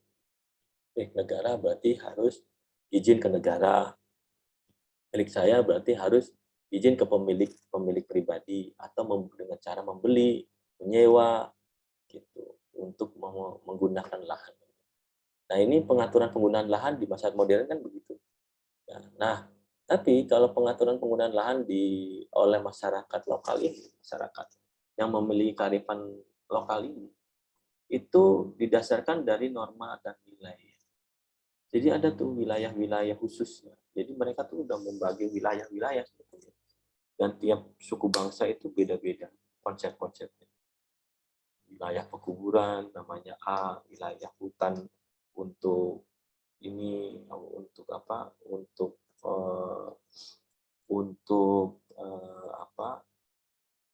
S1: Milik negara berarti harus izin ke negara. Milik saya berarti harus izin ke pemilik pribadi, atau dengan cara membeli, menyewa gitu untuk menggunakan lahan. Nah, ini pengaturan penggunaan lahan di masyarakat modern kan begitu. Nah, tapi kalau pengaturan penggunaan lahan oleh masyarakat lokal ini, masyarakat yang memiliki kearifan lokal ini, itu didasarkan dari norma dan nilai. Jadi ada tuh wilayah-wilayah khususnya. Jadi mereka tuh udah membagi wilayah-wilayah sebetulnya. Dan tiap suku bangsa itu beda-beda konsep-konsepnya. Wilayah pekuburan namanya A, wilayah hutan untuk ini, untuk apa? Untuk apa?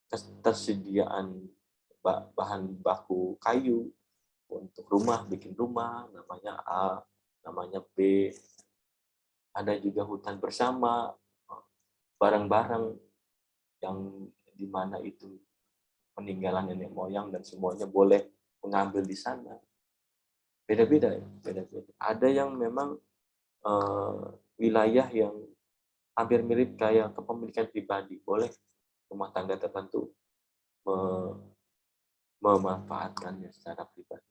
S1: Ketersediaan bahan baku kayu untuk rumah, bikin rumah namanya A, namanya B. Ada juga hutan bersama, barang-barang yang dimana itu peninggalan nenek moyang dan semuanya boleh mengambil di sana. Beda-beda ya, beda-beda. Ada yang memang wilayah yang hampir mirip kayak kepemilikan pribadi, boleh rumah tangga tertentu memanfaatkannya secara pribadi.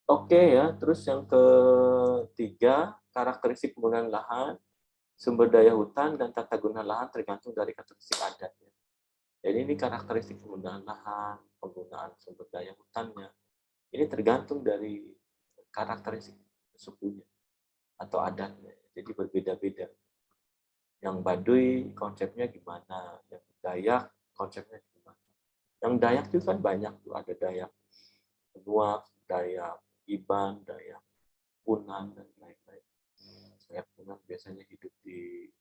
S1: Oke ya, terus yang ketiga, karakteristik penggunaan lahan, sumber daya hutan, dan tata guna lahan tergantung dari karakteristik adatnya. Jadi ini karakteristik penggunaan lahan, penggunaan sumber daya hutannya, ini tergantung dari karakteristik sukunya atau adatnya. Jadi berbeda-beda. Yang Baduy konsepnya gimana, yang Dayak konsepnya gimana. Yang Dayak itu kan banyak tuh, ada Dayak Nuak, Dayak Iban, Dayak Punan, dan lain-lain. Dayak Punan biasanya hidup di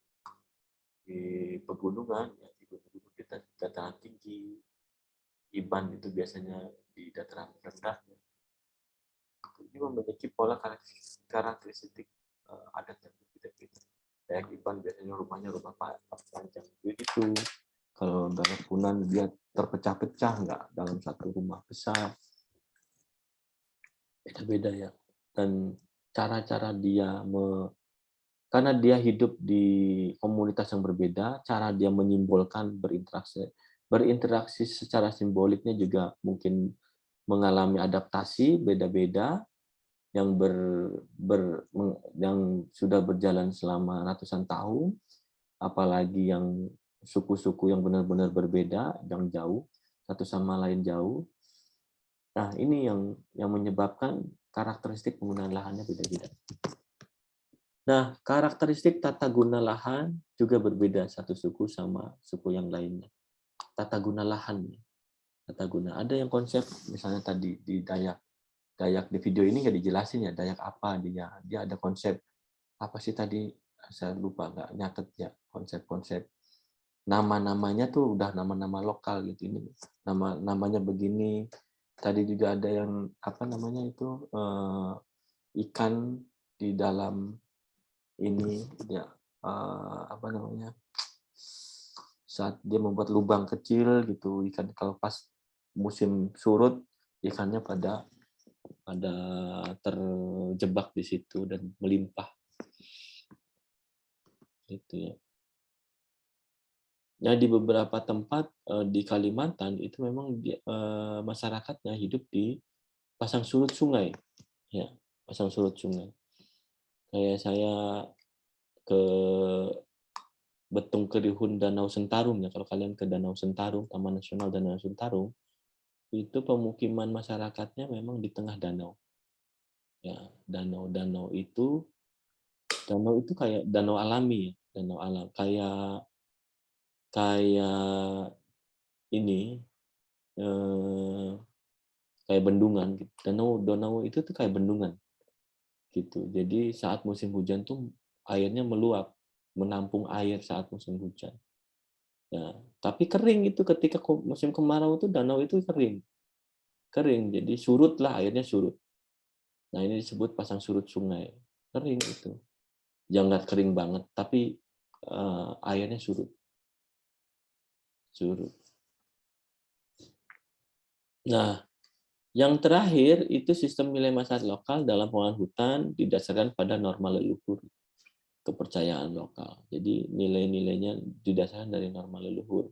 S1: pegunungan, ya, di gunung-gunung di dataran tinggi. Iban itu biasanya di dataran rendah. Ini memiliki pola karakteristik adat yang berbeda-beda. Dayak Iban biasanya rumahnya rumah panjang begitu. Kalau Dayak Punan dia terpecah-pecah, nggak dalam satu rumah besar. Beda-beda ya. Dan cara-cara dia karena dia hidup di komunitas yang berbeda, cara dia menyimbolkan berinteraksi secara simboliknya juga mungkin mengalami adaptasi beda-beda. yang sudah berjalan selama ratusan tahun, apalagi yang suku-suku yang benar-benar berbeda, yang jauh, satu sama lain jauh. Nah, ini yang menyebabkan karakteristik penggunaan lahannya beda-beda. Nah, karakteristik tata guna lahan juga berbeda satu suku sama suku yang lainnya. Tata guna lahan. Tata guna. Ada yang konsep, misalnya tadi di Dayak. Dayak di video ini nggak dijelasin ya, Dayak apa dia. Dia ada konsep, apa sih tadi, saya lupa, nggak nyatet ya, konsep-konsep. Nama-namanya tuh udah nama-nama lokal gitu. Ini namanya begini. Tadi juga ada yang, apa namanya itu, ikan di dalam ini ya, apa namanya, saat dia membuat lubang kecil gitu, ikan kalau pas musim surut ikannya pada terjebak di situ dan melimpah gitu ya. Nah, di beberapa tempat di Kalimantan itu memang masyarakatnya hidup di pasang surut sungai ya, pasang surut sungai. Kayak saya ke Betung Kerihun Danau Sentarum ya, kalau kalian ke Danau Sentarum, Taman Nasional Danau Sentarum, itu pemukiman masyarakatnya memang di tengah danau. Ya, danau itu kayak danau alami ya, danau alam, kayak ini kayak bendungan gitu. Danau itu tuh kayak bendungan gitu. Jadi saat musim hujan tuh airnya meluap, menampung air saat musim hujan. Ya, tapi kering itu ketika musim kemarau itu danau itu kering. Jadi surut lah, airnya surut. Nah, ini disebut pasang surut sungai. Kering itu. Jangan kering banget, tapi airnya surut. Nah, yang terakhir itu sistem nilai masyarakat lokal dalam pengelolaan hutan didasarkan pada norma leluhur, kepercayaan lokal. Jadi nilai-nilainya didasarkan dari norma leluhur.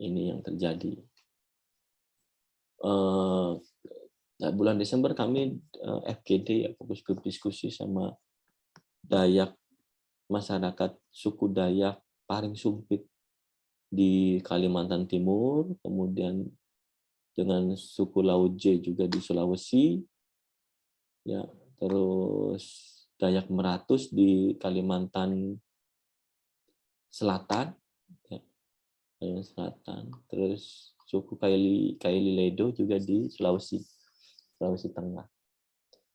S1: Ini yang terjadi. Bulan Desember kami FGD ya, fokus grup diskusi sama Dayak, masyarakat suku Dayak Paring Sumpit di Kalimantan Timur, kemudian dengan suku Lauje juga di Sulawesi, ya, terus Dayak Meratus di Kalimantan Selatan, ya, Kalimantan Selatan, terus suku Kaili Ledo juga di Sulawesi Tengah.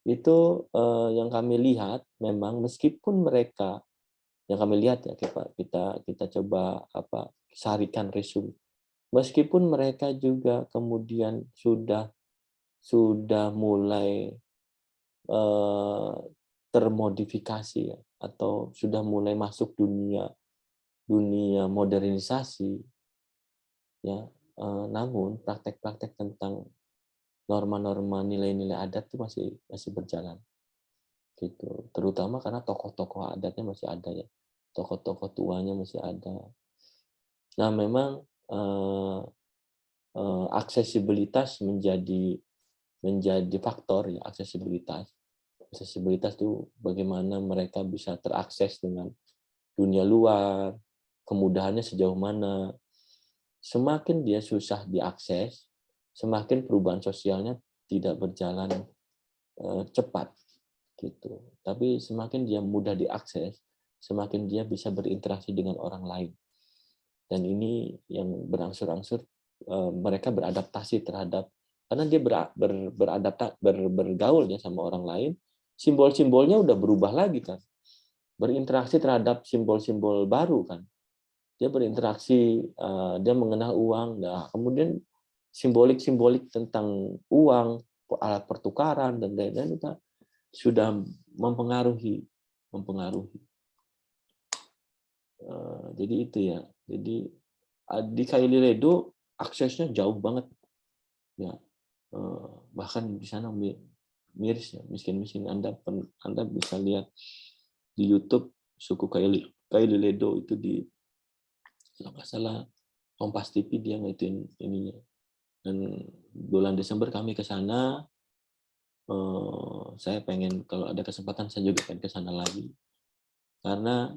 S1: Itu yang kami lihat memang meskipun mereka, yang kami lihat ya, kita coba sarikan resume, meskipun mereka juga kemudian sudah mulai termodifikasi ya, atau sudah mulai masuk dunia modernisasi ya, namun praktek-praktek tentang norma-norma nilai-nilai adat itu masih berjalan gitu, terutama karena tokoh-tokoh adatnya masih ada ya, tokoh-tokoh tuanya masih ada. Nah, memang aksesibilitas menjadi faktor ya. Aksesibilitas itu bagaimana mereka bisa terakses dengan dunia luar, kemudahannya sejauh mana. Semakin dia susah diakses, semakin perubahan sosialnya tidak berjalan cepat gitu. Tapi semakin dia mudah diakses, semakin dia bisa berinteraksi dengan orang lain. Dan ini yang berangsur-angsur mereka beradaptasi terhadap, karena dia bergaul ya sama orang lain, simbol-simbolnya udah berubah lagi kan. Berinteraksi terhadap simbol-simbol baru kan. Dia berinteraksi, dia mengenal uang. Nah, kemudian simbolik-simbolik tentang uang, alat pertukaran dan lain-lain itu sudah mempengaruhi. Jadi itu ya. Jadi di Kaili Ledo aksesnya jauh banget ya. Bahkan di sana miris ya, miskin-miskin. Anda bisa lihat di YouTube suku Kaili Ledo itu, di kalau nggak salah Kompas TV dia ngituin ininya. Dan bulan Desember kami ke sana saya pengen kalau ada kesempatan saya juga pengen ke sana lagi. Karena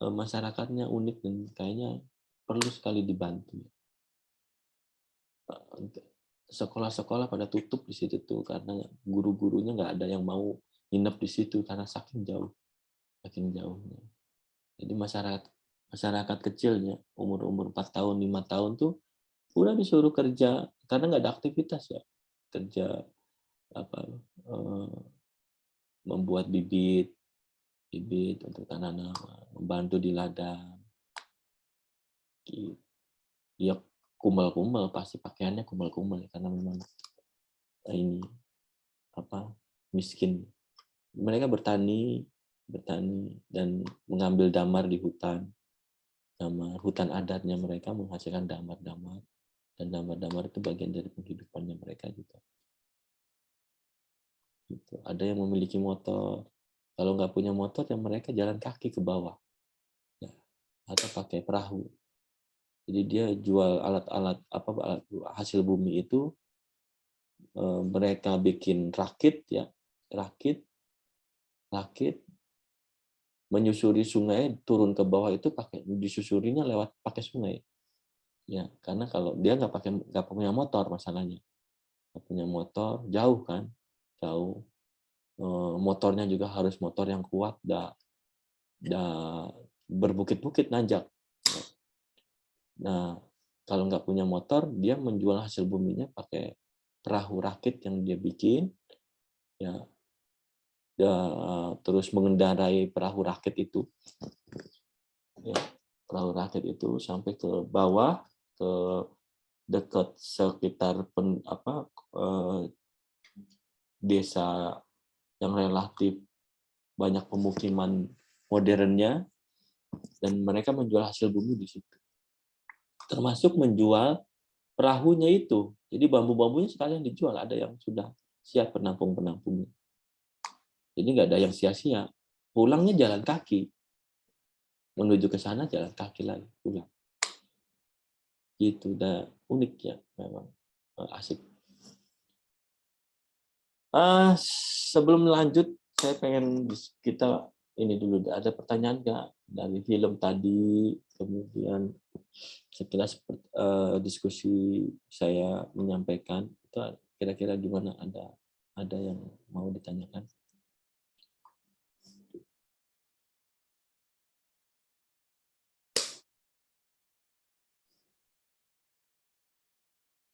S1: masyarakatnya unik dan kayaknya perlu sekali dibantu. Sekolah-sekolah pada tutup di situ tuh karena guru-gurunya nggak ada yang mau nginep di situ karena saking jauhnya. Jadi masyarakat kecilnya umur 4 tahun 5 tahun tuh udah disuruh kerja karena nggak ada aktivitas ya, kerja membuat bibit untuk tanaman, membantu di ladang. Ya kumal-kumal, pasti pakaiannya kumal-kumal karena memang ini miskin. Mereka bertani dan mengambil damar di hutan adatnya. Mereka menghasilkan damar-damar, dan damar-damar itu bagian dari penghidupannya mereka juga. Gitu. Ada yang memiliki motor. Kalau nggak punya motor, ya mereka jalan kaki ke bawah, ya, atau pakai perahu. Jadi dia jual alat hasil bumi itu, mereka bikin rakit, menyusuri sungai, turun ke bawah itu disusurinya lewat pakai sungai. Ya, karena kalau dia nggak punya motor masalahnya, nggak punya motor, jauh kan, motornya juga harus motor yang kuat, berbukit-bukit nanjak. Nah, kalau nggak punya motor, dia menjual hasil buminya pakai perahu rakit yang dia bikin, ya, terus mengendarai perahu rakit itu, ya, sampai ke bawah, ke dekat sekitar desa yang relatif banyak pemukiman modernnya, dan mereka menjual hasil bumi di situ. Termasuk menjual perahunya itu. Jadi bambu-bambunya sekalian dijual, ada yang sudah siap penampung-penampungnya. Jadi nggak ada yang sia-sia. Pulangnya jalan kaki. Menuju ke sana jalan kaki lagi, pulang. Gitu, udah unik ya, memang asik. Sebelum lanjut, saya pengen kita ini dulu, ada pertanyaan nggak dari film tadi, kemudian sekilas diskusi saya menyampaikan itu kira-kira gimana, ada yang mau ditanyakan?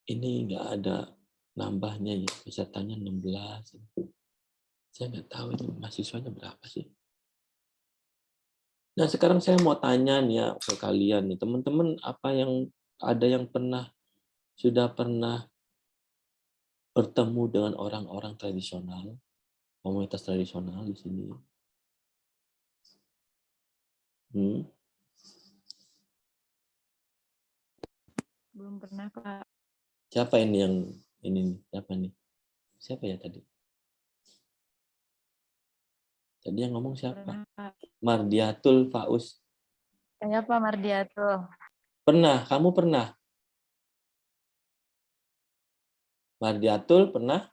S1: Ini nggak ada nambahnya ya, pesertanya 16. Saya nggak tahu ini mahasiswanya berapa sih. Nah, sekarang saya mau tanya nih ya ke kalian nih, teman-teman, ada yang sudah pernah bertemu dengan orang-orang tradisional, komunitas tradisional di sini?
S7: Belum pernah, Pak.
S1: Siapa ini yang ini? Siapa nih? Siapa ya tadi? Tadi yang ngomong siapa?
S7: Pernah,
S1: Mardiatul Faus.
S7: saya Pak Mardiatul.
S1: Pernah? Kamu pernah? Mardiatul pernah?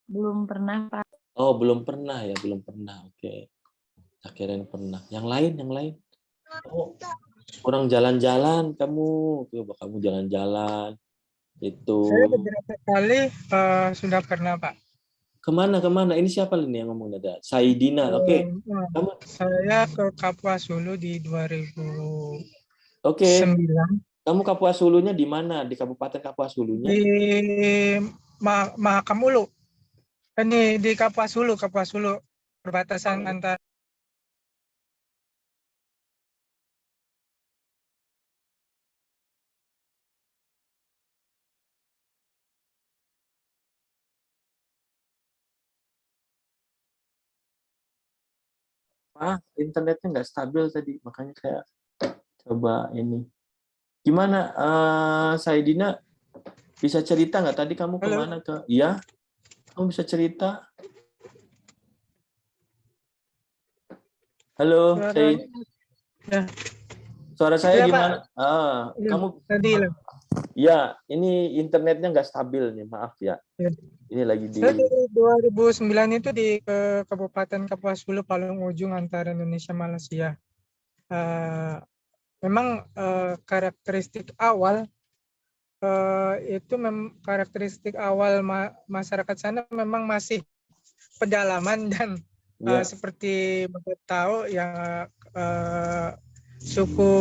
S7: Belum pernah, Pak.
S1: Oh, belum pernah ya, belum pernah. Oke. Akhirnya pernah. Yang lain? Oh, kurang jalan-jalan kamu. Coba kamu jalan-jalan. Itu.
S8: Saya beberapa kali sudah pernah, Pak.
S1: Kemana? Ini siapa ini yang ngomong ada? Saidina. Oke. Kamu?
S8: Saya ke Kapuas Hulu di 2009.
S1: Oke. Kamu Kapuas Hulunya di mana? Di Kabupaten Kapuas Hulunya?
S8: Di Mahakam Hulu. Ini di Kapuas Hulu, perbatasan antara.
S1: Internetnya nggak stabil tadi, makanya saya coba ini. Gimana, Saidina, bisa cerita nggak tadi kamu kemana ke? Iya, kamu bisa cerita? Halo, Said.
S8: Ya.
S1: Suara saya
S8: Ya,
S1: gimana?
S8: Pak.
S1: Kamu
S8: Tadi
S1: Ya, ini internetnya nggak stabil nih, maaf ya.
S8: Ya.
S1: Ini lagi di...
S8: Saya dari 2009 itu di Kabupaten Kapuas Hulu paling ujung antara Indonesia Malaysia. Memang karakteristik awal karakteristik awal masyarakat sana memang masih pedalaman dan
S1: Ya,
S8: seperti Bapak tahu yang suku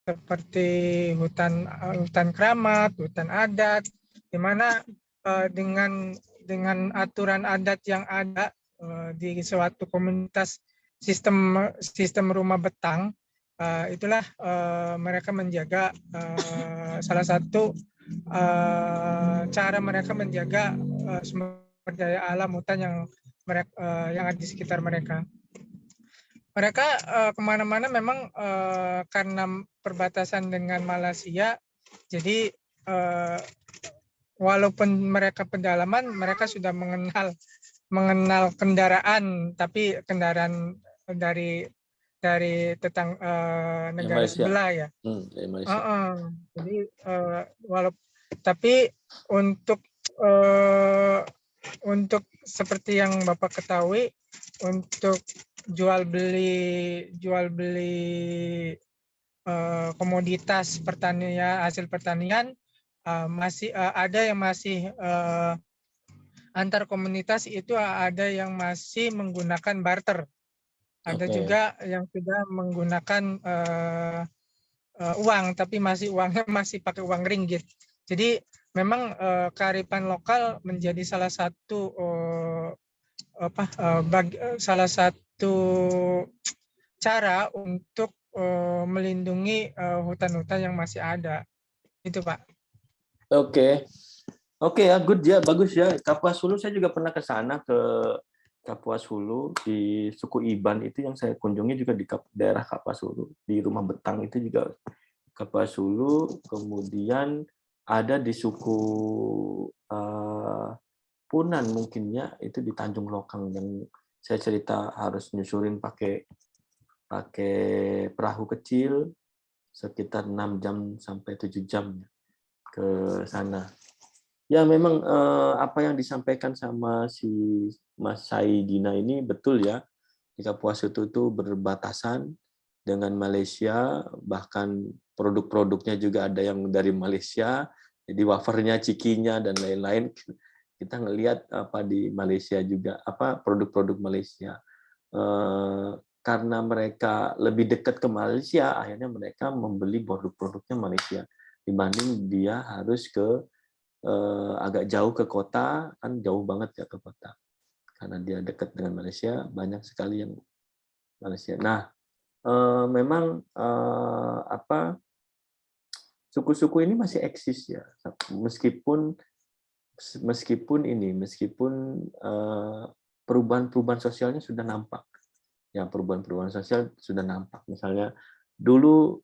S8: seperti hutan keramat, hutan adat, di mana dengan aturan adat yang ada di suatu komunitas sistem rumah betang, itulah mereka menjaga salah satu cara mereka menjaga sumber daya alam hutan yang ada di sekitar mereka. Mereka kemana-mana memang karena perbatasan dengan Malaysia, jadi walaupun mereka pedalaman, mereka sudah mengenal kendaraan, tapi kendaraan dari negara
S1: Malaysia.
S8: sebelah ya.
S1: Dari Malaysia.
S8: Jadi tapi untuk seperti yang Bapak ketahui, untuk jual beli komoditas pertanian, hasil pertanian masih ada yang masih antar komunitas itu ada yang masih menggunakan barter. Ada juga yang sudah menggunakan uang, tapi uangnya masih pakai uang ringgit. Jadi memang kearifan lokal menjadi salah satu salah satu cara untuk melindungi hutan-hutan yang masih ada. Itu Pak.
S1: Oke ya, good ya, bagus ya. Kapuas Hulu saya juga pernah ke sana, ke Kapuas Hulu di suku Iban itu yang saya kunjungi juga di daerah Kapuas Hulu, di Rumah Betang itu juga Kapuas Hulu. Kemudian ada di suku Punan mungkinnya itu di Tanjung Lokang yang saya cerita harus nyusurin pakai perahu kecil sekitar 6 jam sampai 7 jam ke sana. Ya memang apa yang disampaikan sama si Mas Saidina ini betul ya. Di Kapuas Hulu itu berbatasan dengan Malaysia, bahkan produk-produknya juga ada yang dari Malaysia. Jadi wafernya, cikinya dan lain-lain kita ngelihat apa di Malaysia juga apa produk-produk Malaysia. Karena mereka lebih dekat ke Malaysia, akhirnya mereka membeli produk-produknya Malaysia dibanding dia harus ke agak jauh ke kota, kan jauh banget ya ke kota. Karena dia dekat dengan Malaysia, banyak sekali yang Malaysia. Nah, memang suku-suku ini masih eksis ya, meskipun perubahan-perubahan sosialnya sudah nampak. Ya, perubahan-perubahan sosial sudah nampak. Misalnya dulu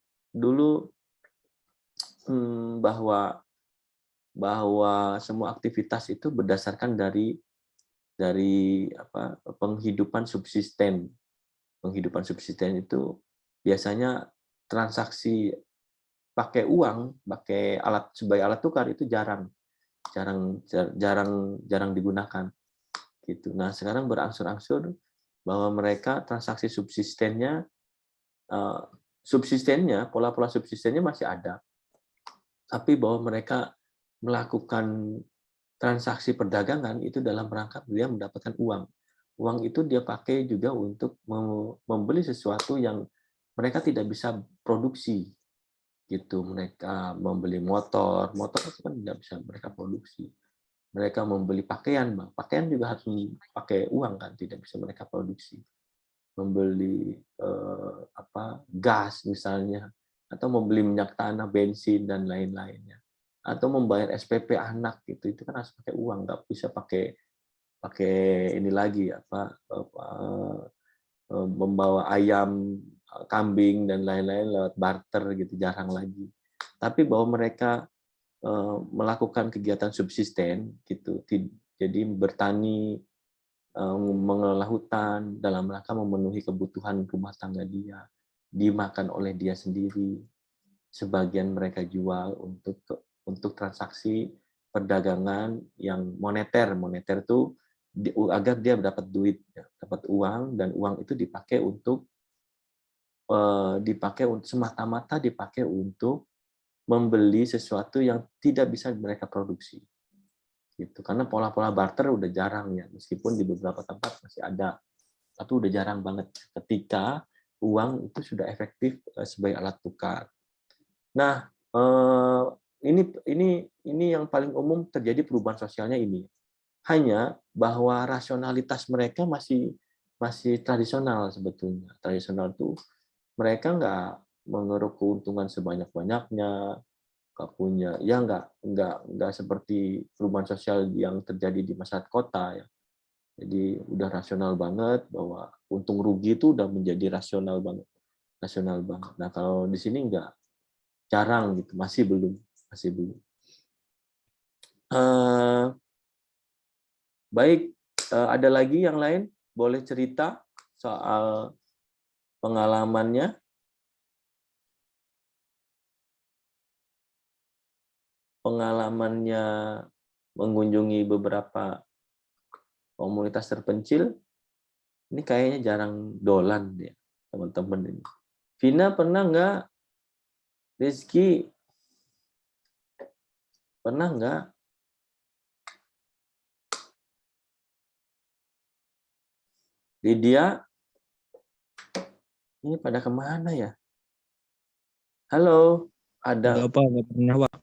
S1: bahwa semua aktivitas itu berdasarkan dari penghidupan subsisten. Penghidupan subsisten itu biasanya transaksi pakai uang, pakai sebagai alat tukar itu jarang digunakan gitu. Nah, sekarang berangsur-angsur bahwa mereka transaksi pola-pola subsistennya masih ada. Tapi bahwa mereka melakukan transaksi perdagangan itu dalam rangka dia mendapatkan uang. Uang itu dia pakai juga untuk membeli sesuatu yang mereka tidak bisa produksi. Gitu, mereka membeli motor itu kan tidak bisa mereka produksi. Mereka membeli pakaian, pakaian juga harus pakai uang kan, tidak bisa mereka produksi. Membeli gas misalnya, atau membeli minyak tanah, bensin dan lain-lainnya, atau membayar SPP anak gitu, itu kan harus pakai uang, nggak bisa pakai ini lagi membawa ayam, kambing dan lain-lain lewat barter gitu, jarang lagi. Tapi bahwa mereka melakukan kegiatan subsisten gitu, jadi bertani mengelola hutan dalam rangka memenuhi kebutuhan rumah tangga dia, dimakan oleh dia sendiri, sebagian mereka jual untuk transaksi perdagangan yang moneter. Moneter itu agar dia dapat duit, dapat uang, dan uang itu dipakai untuk semata-mata dipakai untuk membeli sesuatu yang tidak bisa mereka produksi. Gitu. Karena pola-pola barter udah jarang ya, meskipun di beberapa tempat masih ada, tapi udah jarang banget ketika uang itu sudah efektif sebagai alat tukar. Nah, ini yang paling umum terjadi perubahan sosialnya ini. Hanya bahwa rasionalitas mereka masih tradisional sebetulnya. Tradisional itu mereka nggak mengeruk keuntungan sebanyak-banyaknya, nggak punya, ya nggak seperti perubahan sosial yang terjadi di masyarakat kota ya. Jadi udah rasional banget bahwa untung rugi itu udah menjadi rasional banget. Nah kalau di sini nggak, jarang gitu, masih belum. Baik, ada lagi yang lain boleh cerita soal pengalamannya? Pengalamannya mengunjungi beberapa komunitas terpencil. Ini kayaknya jarang dolan ya teman-teman ini. Vina pernah nggak? Rizky pernah nggak? Lydia, ini pada kemana ya? Halo, ada.
S6: Enggak apa, enggak pernah, Pak.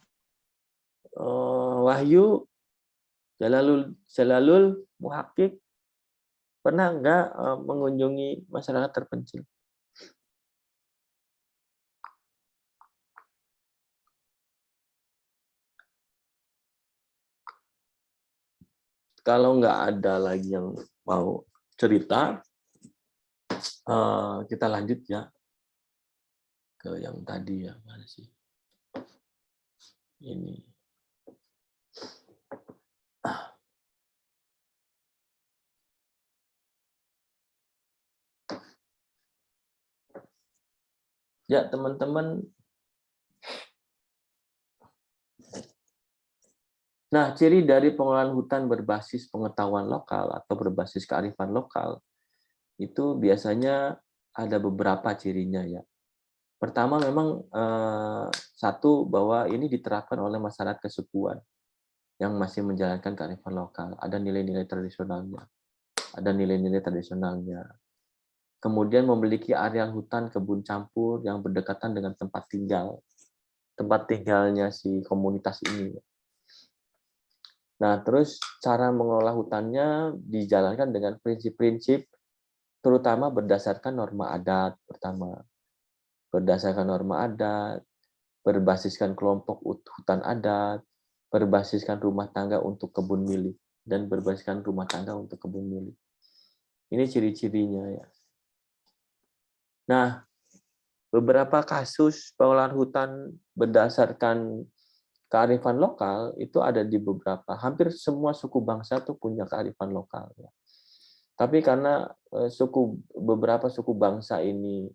S1: Wahyu, Jalalul, Muhakik, pernah nggak mengunjungi masyarakat terpencil? Kalau nggak ada lagi yang mau cerita, kita lanjut ya ke yang tadi ya, mana sih? Ini. Ya, teman-teman. Nah, ciri dari pengelolaan hutan berbasis pengetahuan lokal atau berbasis kearifan lokal itu biasanya ada beberapa cirinya ya. Pertama memang satu, bahwa ini diterapkan oleh masyarakat kesukuan yang masih menjalankan kearifan lokal. Ada nilai-nilai tradisionalnya. Kemudian memiliki areal hutan kebun campur yang berdekatan dengan tempat tinggalnya si komunitas ini. Nah, terus cara mengelola hutannya dijalankan dengan prinsip-prinsip, terutama berdasarkan norma adat pertama. Berdasarkan norma adat, berbasiskan kelompok hutan adat, berbasiskan rumah tangga untuk kebun milik, dan berbasiskan rumah tangga untuk kebun milik. Ini ciri-cirinya ya. Nah, beberapa kasus pengelolaan hutan berdasarkan kearifan lokal itu ada di hampir semua suku bangsa tuh punya kearifan lokal. Ya. Tapi karena beberapa suku bangsa ini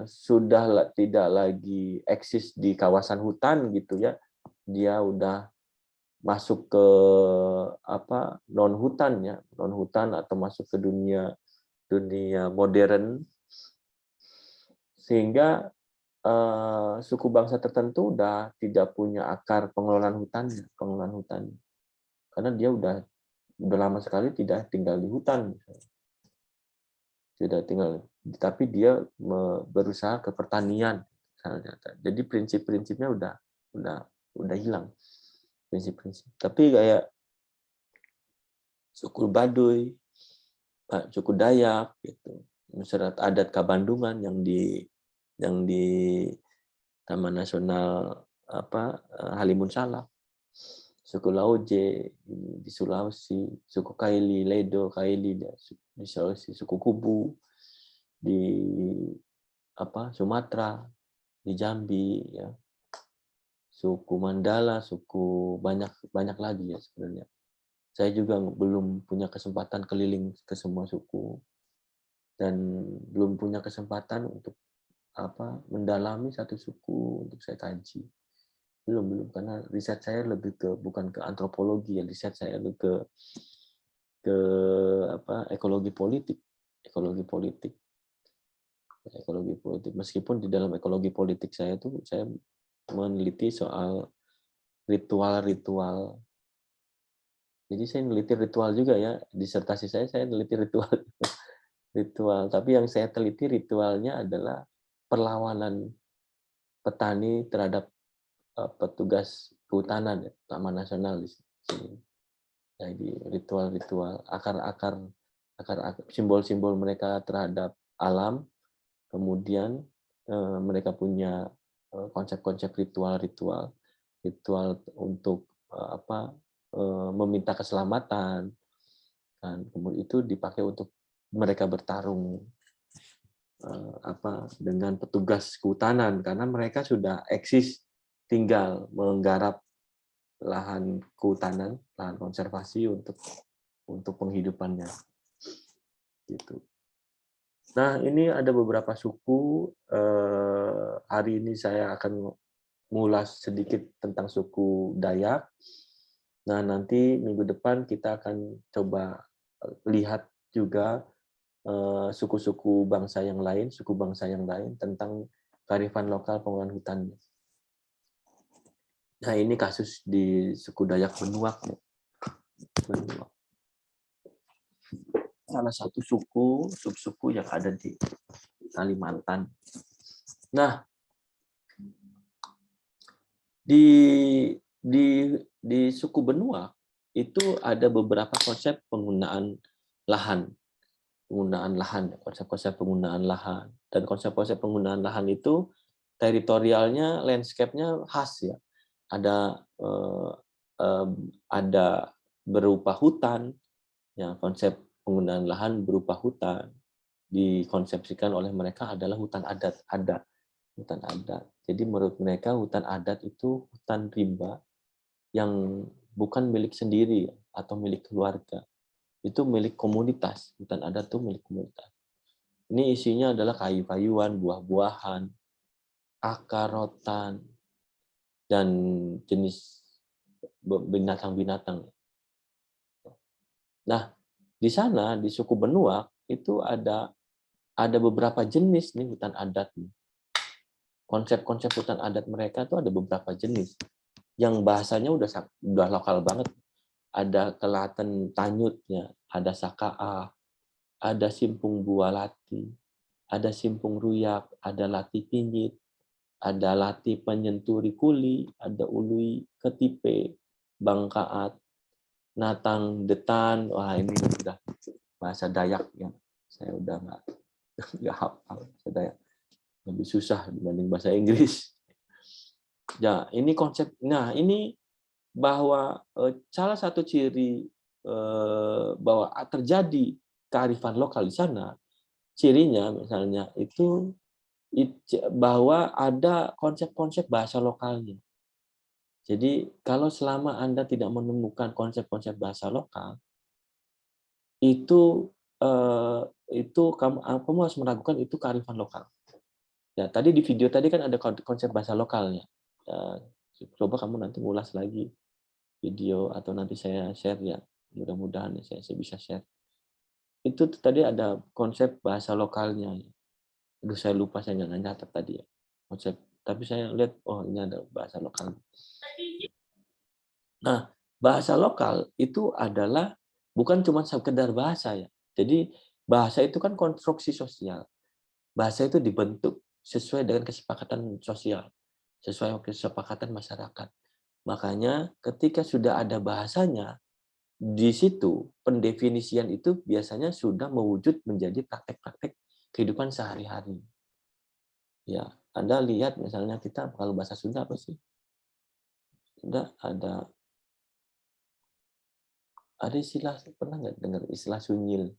S1: sudah tidak lagi eksis di kawasan hutan gitu ya, dia udah masuk ke non hutan atau masuk ke dunia modern, sehingga suku bangsa tertentu udah tidak punya akar pengelolaan hutan, karena dia udah lama sekali tidak tinggal di hutan, tapi dia berusaha ke pertanian. Jadi prinsip-prinsipnya udah hilang, prinsip-prinsip. Tapi kayak suku Baduy, suku Dayak, gitu, masyarakat adat Kabandungan yang di Taman Nasional Halimun Salak, suku Laoje di Sulawesi, suku Kaili, Ledo, Kaili di Sulawesi, suku Kubu di Sumatera, di Jambi, ya, suku Mandala, suku banyak lagi ya sebenarnya. Saya juga belum punya kesempatan keliling ke semua suku dan belum punya kesempatan untuk mendalami satu suku untuk saya kaji. Belum karena riset saya lebih ke bukan ke antropologi ya, riset saya lebih ke ekologi politik. Meskipun di dalam ekologi politik saya tuh saya meneliti soal ritual. Jadi saya meneliti ritual juga ya, disertasi saya meneliti ritual. Tapi yang saya teliti ritualnya adalah perlawanan petani terhadap petugas kehutanan ya, Taman Nasional di sini. Jadi ritual-ritual, akar-akar simbol-simbol mereka terhadap alam, kemudian mereka punya konsep-konsep ritual untuk meminta keselamatan, kan kemudian itu dipakai untuk mereka bertarung dengan petugas kehutanan karena mereka sudah eksis tinggal menggarap lahan kehutanan, lahan konservasi untuk penghidupannya gitu. Nah, ini ada beberapa suku. Hari ini saya akan mengulas sedikit tentang suku Dayak. Nah, nanti minggu depan kita akan coba lihat juga suku-suku bangsa yang lain, tentang kearifan lokal pengelolaan hutan. Nah, ini kasus di suku Dayak Benuak. Salah satu subsuku yang ada di Kalimantan. Nah, di suku Benuak itu ada beberapa konsep penggunaan lahan. Konsep-konsep penggunaan lahan. Dan konsep-konsep penggunaan lahan itu teritorialnya, landscape-nya khas ya. Ada berupa hutan, ya, konsep penggunaan lahan berupa hutan dikonsepsikan oleh mereka adalah hutan adat. Jadi menurut mereka hutan adat itu hutan rimba yang bukan milik sendiri atau milik keluarga. Itu milik komunitas. Hutan adat itu milik komunitas. Ini isinya adalah kayu-kayuan, buah-buahan, akar rotan, dan jenis binatang-binatang. Nah, di sana di suku Benuak itu ada beberapa jenis nih hutan adat. Konsep-konsep hutan adat mereka itu ada beberapa jenis yang bahasanya udah lokal banget. Ada Kelaten Tanyutnya, ada Sakaa, ada Simpung Bualati, ada Simpung Ruyak, ada Lati Pinyit, ada Lati Penyenturi Kuli, ada Ului Ketipe, Bangkaat, Natang Detan. Wah, ini udah bahasa Dayak ya. Saya udah nggak hafal bahasa Dayak. Lebih susah dibanding bahasa Inggris. Ya, ini konsep. Nah, ini bahwa salah satu ciri bahwa terjadi kearifan lokal di sana, cirinya misalnya itu bahwa ada konsep-konsep bahasa lokalnya. Jadi kalau selama Anda tidak menemukan konsep-konsep bahasa lokal, itu kamu harus meragukan itu kearifan lokal. Ya, tadi di video tadi kan ada konsep bahasa lokalnya. Coba kamu nanti ngulas lagi video atau nanti saya share ya. Mudah-mudahan saya bisa share. Itu tadi ada konsep bahasa lokalnya. Aduh, saya lupa, saya nggak nyatet tadi ya. Konsep, tapi saya lihat, oh ini ada bahasa lokal. Nah, bahasa lokal itu adalah bukan cuma sekedar bahasa ya. Jadi bahasa itu kan konstruksi sosial. Bahasa itu dibentuk sesuai dengan kesepakatan sosial, sesuai kesepakatan masyarakat. Makanya ketika sudah ada bahasanya, di situ pendefinisian itu biasanya sudah mewujud menjadi praktek-praktek kehidupan sehari-hari. Ya, Anda lihat misalnya kita kalau bahasa Sunda apa sih? Sunda ada istilah, pernah nggak dengar istilah sunyil?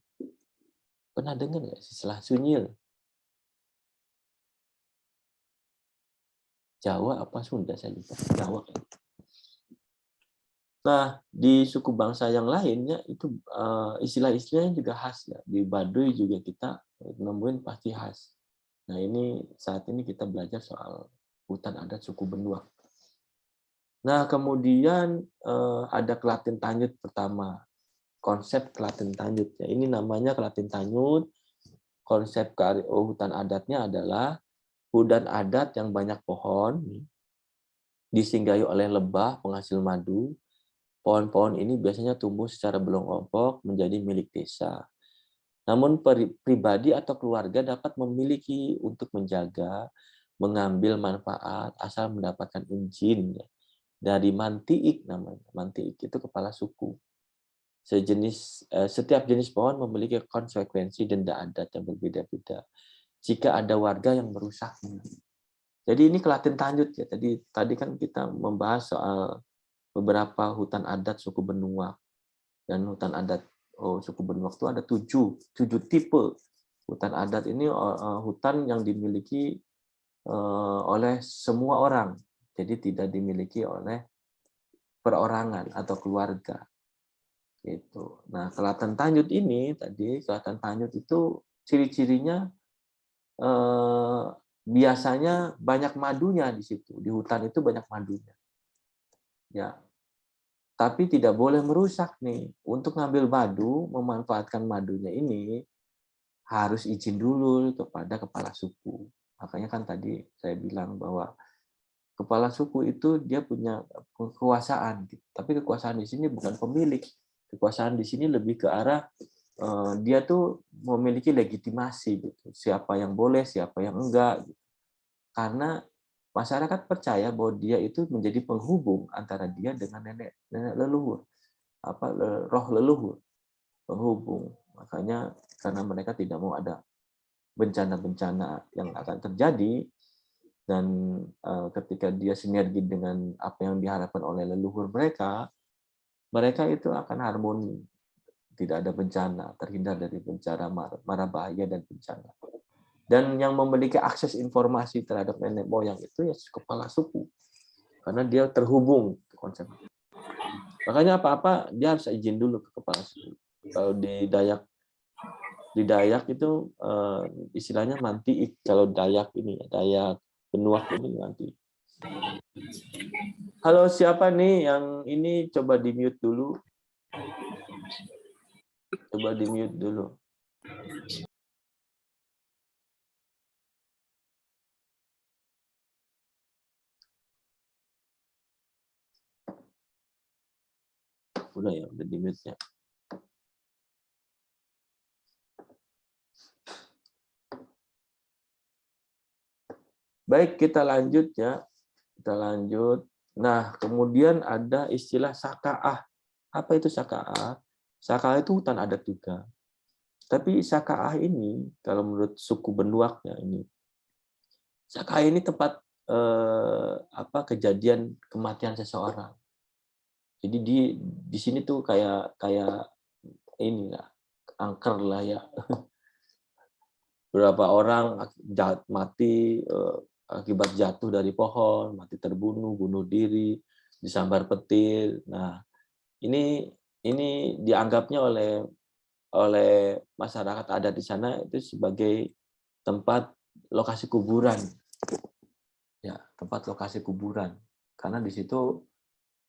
S1: Pernah dengar nggak istilah sunyil? Jawa apa Sunda saya lupa. Jawa kan. Nah, di suku bangsa yang lainnya itu istilah-istilahnya juga khas ya. Di Baduy juga kita nemuin pasti khas. Nah, ini saat ini kita belajar soal hutan adat suku Benuak. Nah, kemudian ada Kelatin Tanyut pertama. Konsep Kelatin Tanyut ya. Ini namanya Kelatin Tanyut. Konsep hutan adatnya adalah hutan adat yang banyak pohon, disinggahi oleh lebah penghasil madu. Pohon-pohon ini biasanya tumbuh secara belum-ombok menjadi milik desa. Namun pribadi atau keluarga dapat memiliki untuk menjaga, mengambil manfaat asal mendapatkan izin dari mantiik namanya. Mantiik itu kepala suku. Setiap jenis pohon memiliki konsekuensi denda adat yang berbeda-beda jika ada warga yang merusaknya. Jadi ini Kelatin Tanyut ya. Tadi kan kita membahas soal beberapa hutan adat suku Benuak, dan hutan adat suku Benuak itu ada tujuh tipe hutan adat. Ini hutan yang dimiliki oleh semua orang, jadi tidak dimiliki oleh perorangan atau keluarga. Gitu. Nah, Kelaten Tanyut ini tadi, Kelaten Tanyut itu ciri-cirinya biasanya banyak madunya di situ. Di hutan itu banyak madunya. Ya, tapi tidak boleh merusak nih. Untuk ngambil madu, memanfaatkan madunya ini harus izin dulu kepada kepala suku. Makanya kan tadi saya bilang bahwa kepala suku itu dia punya kekuasaan, tapi kekuasaan di sini bukan pemilik. Kekuasaan di sini lebih ke arah dia tuh memiliki legitimasi gitu. Siapa yang boleh, siapa yang enggak. Gitu. Karena masyarakat percaya bahwa dia itu menjadi penghubung antara dia dengan nenek leluhur, roh leluhur, penghubung. Makanya karena mereka tidak mau ada bencana-bencana yang akan terjadi, dan ketika dia sinergi dengan apa yang diharapkan oleh leluhur mereka, mereka itu akan harmoni, tidak ada bencana, terhindar dari bencana, mara bahaya dan bencana. Dan yang memiliki akses informasi terhadap nenek moyang itu ya kepala suku, karena dia terhubung konsep. Makanya apa-apa dia harus izin dulu ke kepala suku. Kalau di Dayak itu istilahnya mantiik. Kalau Dayak ini, Dayak Benuak ini mantiik. Halo, siapa nih yang ini? Coba di mute dulu. Coba di mute dulu. Udah ya, udah di mute ya. Baik, kita lanjut ya. Kita lanjut. Nah, kemudian ada istilah sakaah. Apa itu sakaah? Sakaah itu hutan adat juga. Tapi sakaah ini, kalau menurut suku Benuaknya ini, sakaah ini tempat kejadian kematian seseorang. Jadi di sini tuh kayak ini lah, angker lah ya. Berapa orang mati akibat jatuh dari pohon, mati terbunuh, bunuh diri, disambar petir. Nah, ini dianggapnya oleh masyarakat adat di sana itu sebagai tempat lokasi kuburan. Ya, tempat lokasi kuburan. Karena di situ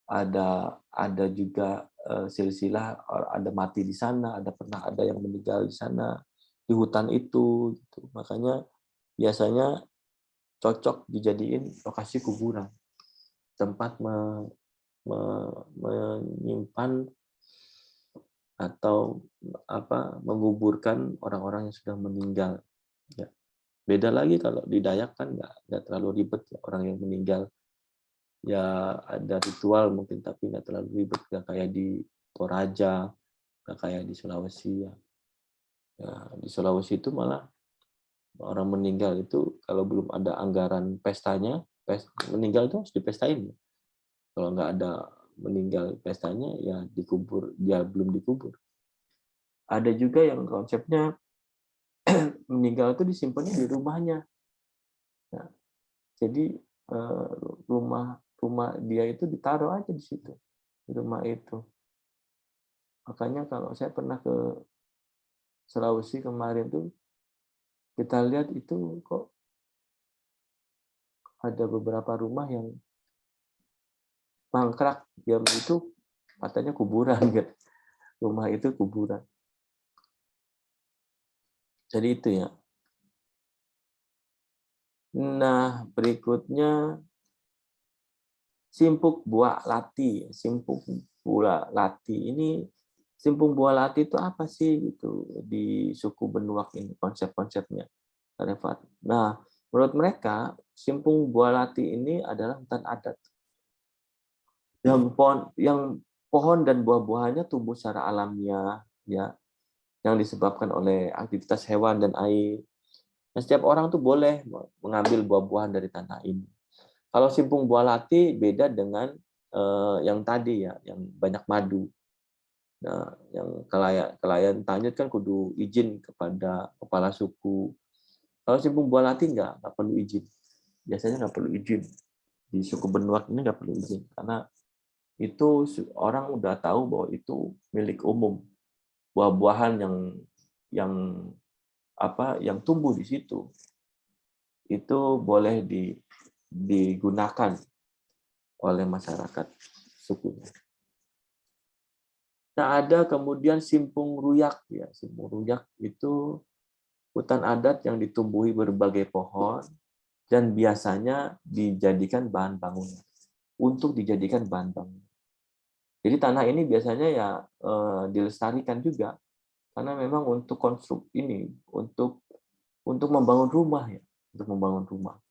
S1: ada juga silsilah, ada mati di sana, pernah ada yang meninggal di sana di hutan itu gitu. Makanya biasanya cocok dijadiin lokasi kuburan, tempat menyimpan atau menguburkan orang-orang yang sudah meninggal. Ya. Beda lagi kalau di Dayak kan nggak terlalu ribet ya, orang yang meninggal ya ada ritual mungkin tapi nggak terlalu ribet, nggak kayak di Toraja, nggak kayak di Sulawesi ya. Di Sulawesi itu malah orang meninggal itu kalau belum ada anggaran pestanya, meninggal itu harus dipestain. Kalau nggak ada meninggal pestanya ya dikubur, dia belum dikubur. Ada juga yang konsepnya meninggal itu disimpannya di rumahnya. Nah, jadi rumah dia itu ditaruh aja di situ. rumah itu. Makanya kalau saya pernah ke Sulawesi kemarin tuh, kita lihat itu kok ada beberapa rumah yang mangkrak, yang itu katanya kuburan gitu. Rumah itu kuburan. Jadi itu ya. Nah, berikutnya simpuk buah lati. Simpuk buah lati ini, simpung buah lati itu apa sih gitu di suku Benuak ini, konsep-konsepnya. Nah, menurut mereka simpung buah lati ini adalah hutan adat yang pohon dan buah-buahannya tumbuh secara alamiah, ya, yang disebabkan oleh aktivitas hewan dan air. Nah, setiap orang tuh boleh mengambil buah-buahan dari tanah ini. Kalau simpung buah lati beda dengan yang tadi ya, yang banyak madu. Nah, yang kelayan tanjut kan kudu izin kepada kepala suku. Kalau simpung buah lati nggak perlu izin. Biasanya nggak perlu izin. Di suku Benuak ini nggak perlu izin karena itu orang udah tahu bahwa itu milik umum. Buah-buahan yang tumbuh di situ itu boleh digunakan oleh masyarakat sukunya. Nah, ada kemudian simpung ruyak ya. Simpung ruyak itu hutan adat yang ditumbuhi berbagai pohon dan biasanya dijadikan bahan bangunan. Untuk dijadikan bahan bangunan. Jadi tanah ini biasanya ya dilestarikan juga karena memang untuk untuk membangun rumah ya, untuk membangun rumah.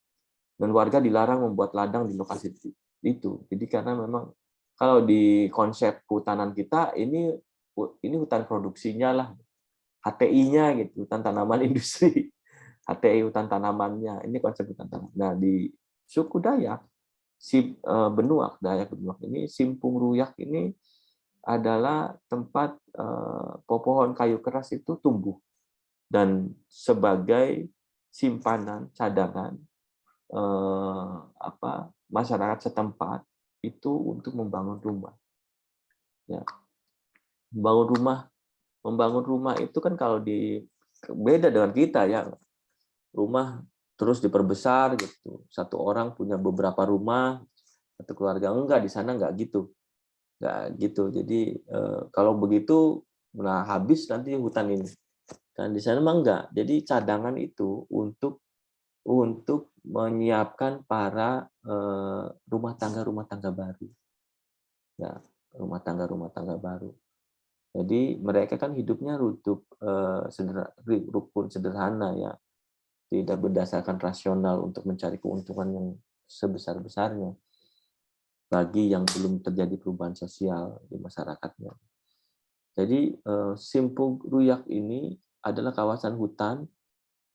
S1: Dan warga dilarang membuat ladang di lokasi itu. Jadi karena memang kalau di konsep kehutanan kita ini hutan produksinya lah, HTI-nya gitu, hutan tanaman industri. HTI hutan tanamannya, ini konsep hutan tanaman. Nah, di suku Dayak Dayak Benuak ini simpung ruyak ini adalah tempat pohon kayu keras itu tumbuh dan sebagai simpanan cadangan masyarakat setempat itu untuk membangun rumah. Ya. Membangun rumah itu kan kalau beda dengan kita ya. Rumah terus diperbesar gitu. Satu orang punya beberapa rumah, satu keluarga. Enggak, di sana enggak gitu. Enggak gitu. Jadi kalau begitu nah habis nanti hutan ini. Dan di sana memang enggak. Jadi cadangan itu untuk menyiapkan para rumah tangga baru. Ya, rumah tangga baru. Jadi mereka kan hidupnya rukun sederhana ya. Tidak berdasarkan rasional untuk mencari keuntungan yang sebesar-besarnya bagi yang belum terjadi perubahan sosial di masyarakatnya. Jadi simpung ruyak ini adalah kawasan hutan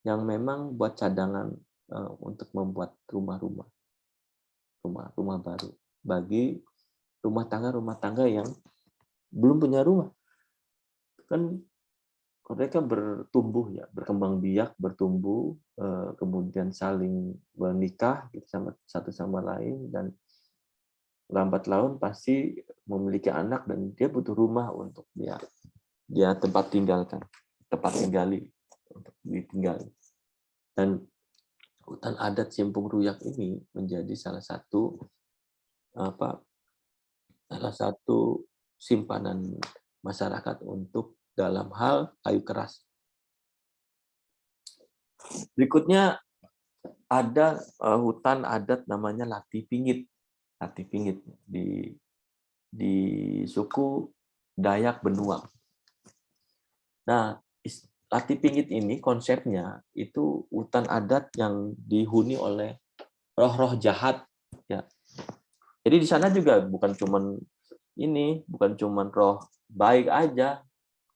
S1: yang memang buat cadangan untuk membuat rumah baru bagi rumah tangga yang belum punya rumah. Kan mereka bertumbuh ya, berkembang biak, bertumbuh, kemudian saling menikah gitu, sama satu sama lain, dan lambat laun pasti memiliki anak dan dia butuh rumah untuk dia tempat tinggali untuk ditinggali. Dan hutan adat Simpung Ruyak ini menjadi salah satu simpanan masyarakat untuk dalam hal kayu keras. Berikutnya ada hutan adat namanya Lati Pingit. Lati Pingit di suku Dayak Benuak. Nah, Lati Pingit ini konsepnya itu hutan adat yang dihuni oleh roh-roh jahat ya. Jadi di sana juga bukan cuman roh baik aja.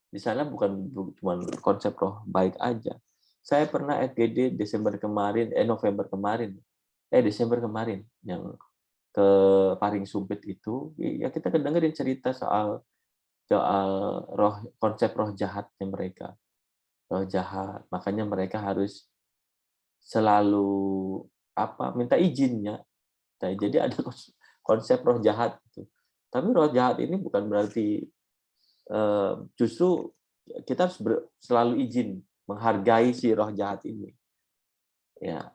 S1: Di sana bukan cuma konsep roh baik aja. Saya pernah FGD Desember kemarin yang ke Paring Sumpit itu, ya kita kedengerin cerita soal konsep roh jahatnya mereka. Roh jahat. Makanya mereka harus selalu minta izinnya. Jadi ada konsep roh jahat itu. Tapi roh jahat ini bukan berarti justru kita harus selalu izin menghargai si roh jahat ini. Ya,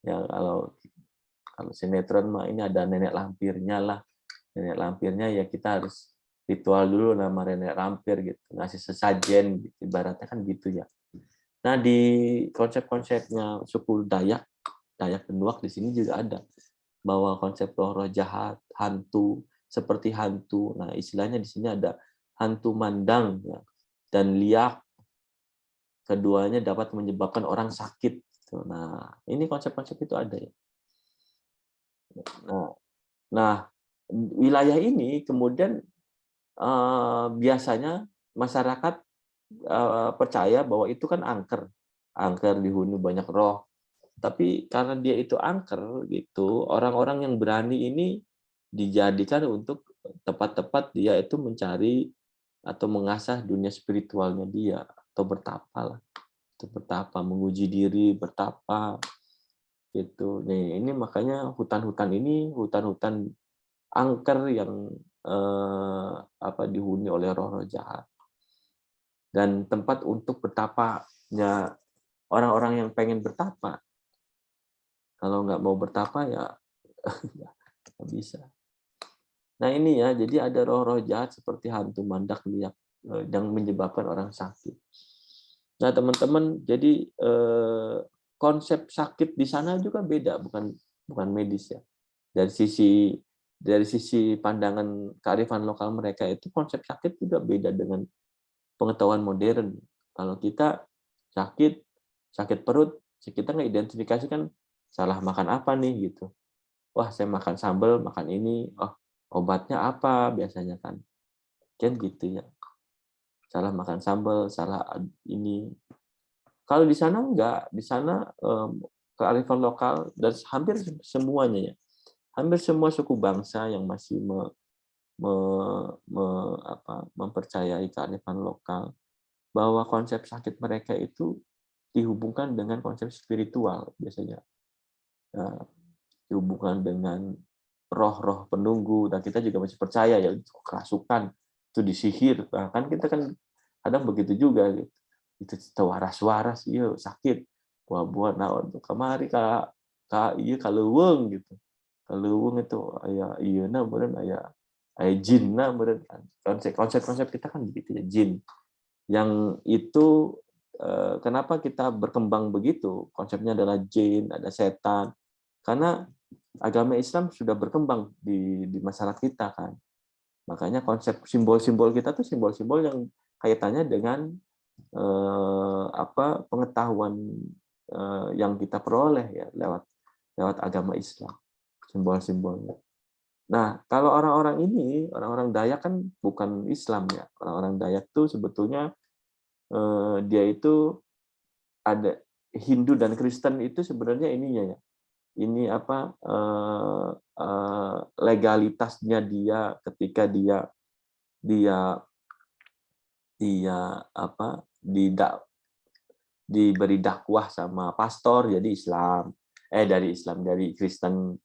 S1: ya kalau sinetron mah ini ada nenek lampirnya lah. Nenek lampirnya ya kita harus ritual dulu nama nenek lampir gitu, ngasih sesajen gitu. Ibaratnya kan gitu ya. Nah, di konsep-konsepnya suku Dayak Benuak di sini juga ada bahwa konsep roh-roh jahat, hantu, seperti hantu. Nah, istilahnya di sini ada hantu mandang ya, dan liak. Keduanya dapat menyebabkan orang sakit. Nah, ini konsep-konsep itu ada ya. Nah, wilayah ini kemudian biasanya masyarakat percaya bahwa itu kan angker dihuni banyak roh. Tapi karena dia itu angker gitu, orang-orang yang berani ini dijadikan untuk tepat-tepat dia itu mencari atau mengasah dunia spiritualnya dia atau bertapa lah. Itu bertapa, menguji diri, bertapa gitu. Nih, ini makanya hutan-hutan ini hutan-hutan angker yang dihuni oleh roh-roh jahat. Dan tempat untuk bertapanya orang-orang yang pengen bertapa. Kalau nggak mau bertapa ya nggak bisa. Nah ini ya, jadi ada roh-roh jahat seperti hantu mandak liak yang menyebabkan orang sakit. Nah teman-teman, jadi konsep sakit di sana juga beda, bukan medis ya. Dari sisi pandangan kearifan lokal mereka itu konsep sakit juga beda dengan pengetahuan modern. Kalau kita sakit perut, kita nggak identifikasikan salah makan apa nih gitu. Wah, saya makan sambal, makan ini, oh obatnya apa biasanya kan. Kan gitu ya. Salah makan sambal, salah ini. Kalau di sana enggak, di sana kearifan lokal dan hampir semuanya ya. Hampir semua suku bangsa yang masih mempercayai kearifan lokal bahwa konsep sakit mereka itu dihubungkan dengan konsep spiritual biasanya. Nah, dihubungkan dengan roh-roh penunggu, dan kita juga masih percaya ya itu kerasukan, itu disihir. Bahkan kita kan kadang begitu juga gitu. Itu waras-waras iya sakit. Buat naon tuh kamari ka iya kaleuweung gitu. Kaleuweung itu aya ieuna meureun aya jinna meureun kan. Konsep kita kan begitu ya, jin. Yang itu kenapa kita berkembang begitu? Konsepnya adalah jin, ada setan. Karena agama Islam sudah berkembang di masyarakat kita kan. Makanya konsep simbol-simbol kita tuh simbol-simbol yang kaitannya dengan pengetahuan yang kita peroleh ya lewat agama Islam, simbol-simbolnya. Nah, kalau orang-orang Dayak kan bukan Islam ya. Orang-orang Dayak tuh sebetulnya dia itu ada Hindu dan Kristen itu sebenarnya ininya ya. Ini legalitasnya dia ketika dia diberi dakwah sama pastor jadi dari Kristen.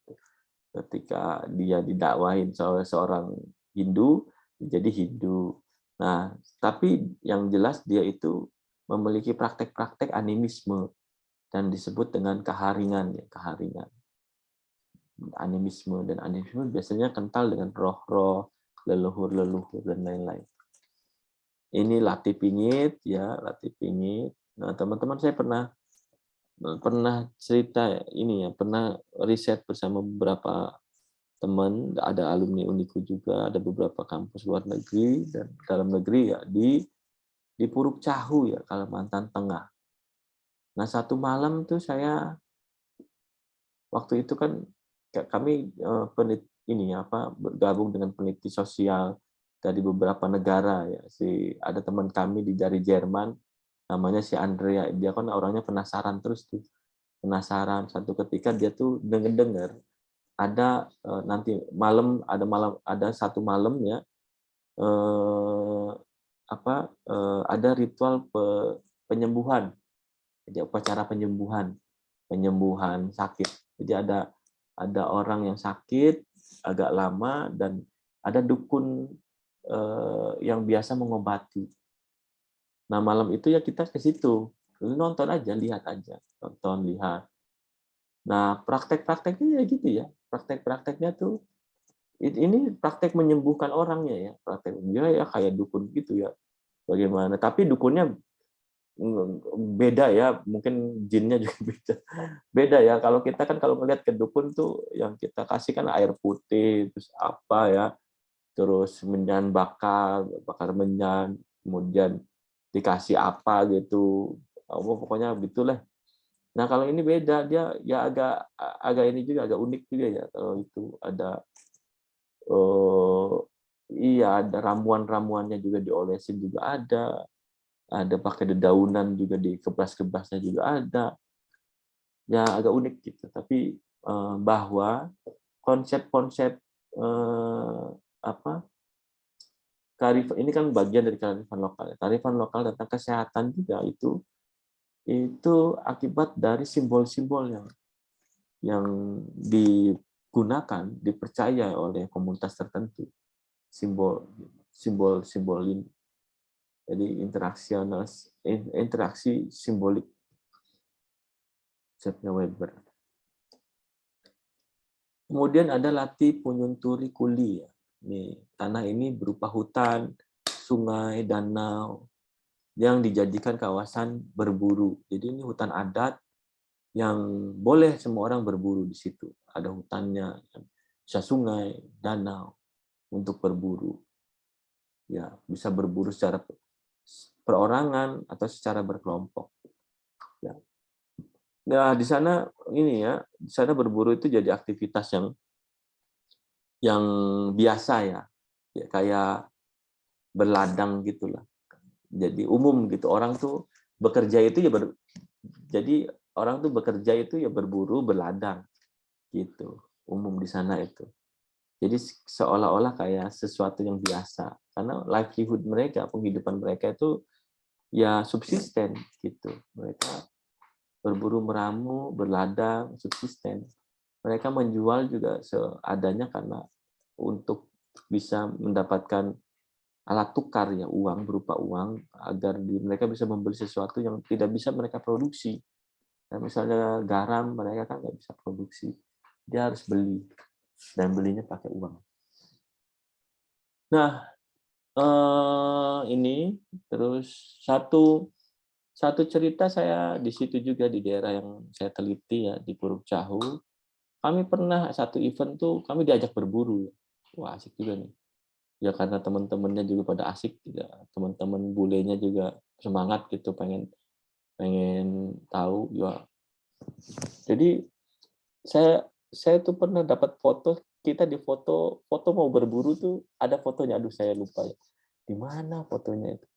S1: Ketika dia didakwahin oleh seorang Hindu jadi Hindu. Nah, tapi yang jelas dia itu memiliki praktek-praktek animisme dan disebut dengan keharingan. Animisme biasanya kental dengan roh-roh, leluhur-leluhur dan lain-lain. Ini Lati Pingit ya, Lati Pingit. Nah, teman-teman saya pernah cerita ini ya, pernah riset bersama beberapa teman, ada alumni Uniku juga, ada beberapa kampus luar negeri dan dalam negeri ya di Puruk Cahu ya, Kalimantan Tengah. Nah, satu malam tuh saya waktu itu kan kami bergabung dengan peneliti sosial dari beberapa negara ya. Ada teman kami dari Jerman namanya si Andrea, dia kan orangnya penasaran terus tuh. Penasaran, satu ketika dia tuh dengar ada nanti ada satu malam ya ada ritual penyembuhan. Jadi upacara penyembuhan sakit. Jadi ada orang yang sakit agak lama, dan ada dukun yang biasa mengobati. Nah, malam itu ya kita ke situ, nonton aja, lihat aja, nonton, lihat. Nah, praktek-prakteknya ya gitu ya, praktek-prakteknya tuh ini praktek menyembuhkan orangnya ya, praktek dia ya kayak dukun gitu ya. Bagaimana? Tapi dukunnya beda ya, mungkin jinnya juga beda. Beda ya. Kalau kita kan kalau melihat ke dukun tuh yang kita kasih kan air putih, terus apa ya, terus menyan bakar menyan, kemudian dikasih apa gitu. Oh, pokoknya gitulah. Nah, kalau ini beda, dia ya agak ini juga agak unik juga ya. Kalau itu ada iya, ada ramuan-ramuannya juga, diolesin juga ada pakai dedaunan juga, dikebas-kebasnya juga ada. Ya agak unik gitu. Tapi bahwa konsep-konsep apa, kearifan ini kan bagian dari kearifan lokal. Kearifan lokal tentang kesehatan juga itu akibat dari simbol-simbol yang digunakan, dipercaya oleh komunitas tertentu. Simbol ini. Jadi interaksi simbolik konsepnya Weber. Kemudian ada latih punyunturi kuli ya. Tanah ini berupa hutan, sungai, danau yang dijadikan kawasan berburu. Jadi ini hutan adat yang boleh semua orang berburu di situ. Ada hutannya, bisa sungai, danau untuk berburu. Ya, bisa berburu secara perorangan atau secara berkelompok. Ya. Nah, di sana di sana berburu itu jadi aktivitas yang biasa ya. Ya kayak berladang gitulah. Jadi umum gitu. Orang tuh bekerja itu ya jadi orang tuh bekerja itu ya berburu, berladang gitu. Umum di sana itu. Jadi seolah-olah kayak sesuatu yang biasa. Karena livelihood mereka, penghidupan mereka itu ya subsisten gitu. Mereka berburu meramu, berladang, subsisten. Mereka menjual juga seadanya karena untuk bisa mendapatkan alat tukar ya, uang, berupa uang, agar mereka bisa membeli sesuatu yang tidak bisa mereka produksi. Nah, misalnya garam, mereka kan nggak bisa produksi. Dia harus beli, dan belinya pakai uang. Nah, ini terus satu cerita saya di situ juga, di daerah yang saya teliti ya, di Puruk Cahu. Kami pernah satu event tuh kami diajak berburu. Wah, asik juga nih. Ya karena teman-temannya juga pada asik juga, teman-teman bulenya juga semangat gitu, pengen tahu ya. Jadi saya tuh pernah dapat foto, kita di foto mau berburu tuh ada fotonya, aduh saya lupa ya. Di mana fotonya itu?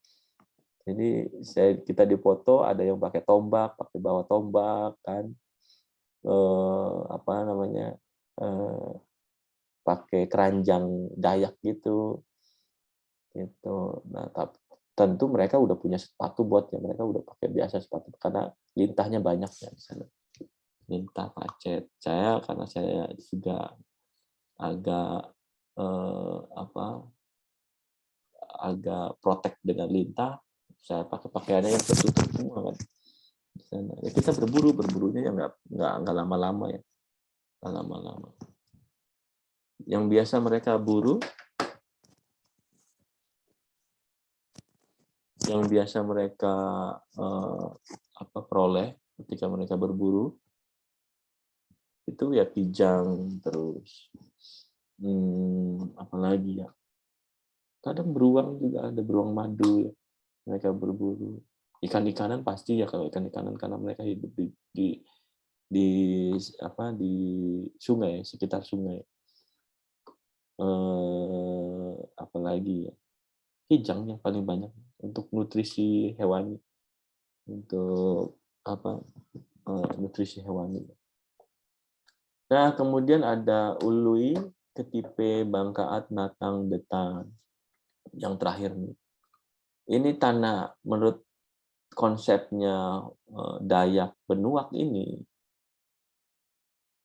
S1: Jadi kita di foto ada yang pakai tombak, pakai bawa tombak kan. Apa namanya? Pakai keranjang Dayak gitu. Nah, tentu mereka udah punya sepatu buatnya, mereka udah pakai biasa sepatu karena lintahnya banyak ya di sana. Lintah, pacet. Karena saya juga agak agak protek dengan lintah, saya pakai pakaiannya yang tertutup semua kan. Di sana. Ya kita berburunya ya nggak lama-lama ya, nggak lama-lama. Yang biasa mereka buru, yang biasa mereka peroleh ketika mereka berburu itu ya kijang, terus apalagi ya, kadang beruang juga ada, beruang madu ya. Mereka berburu ikan-ikanan pasti ya, kalau ikan-ikanan karena mereka hidup di sungai, sekitar sungai. Apalagi ya, kijang yang paling banyak untuk nutrisi hewani, untuk nutrisi hewani. Nah, kemudian ada ului, ketipe, bangkaat, natang, detang. Yang terakhir nih. Ini tanah, menurut konsepnya Dayak Benuak ini,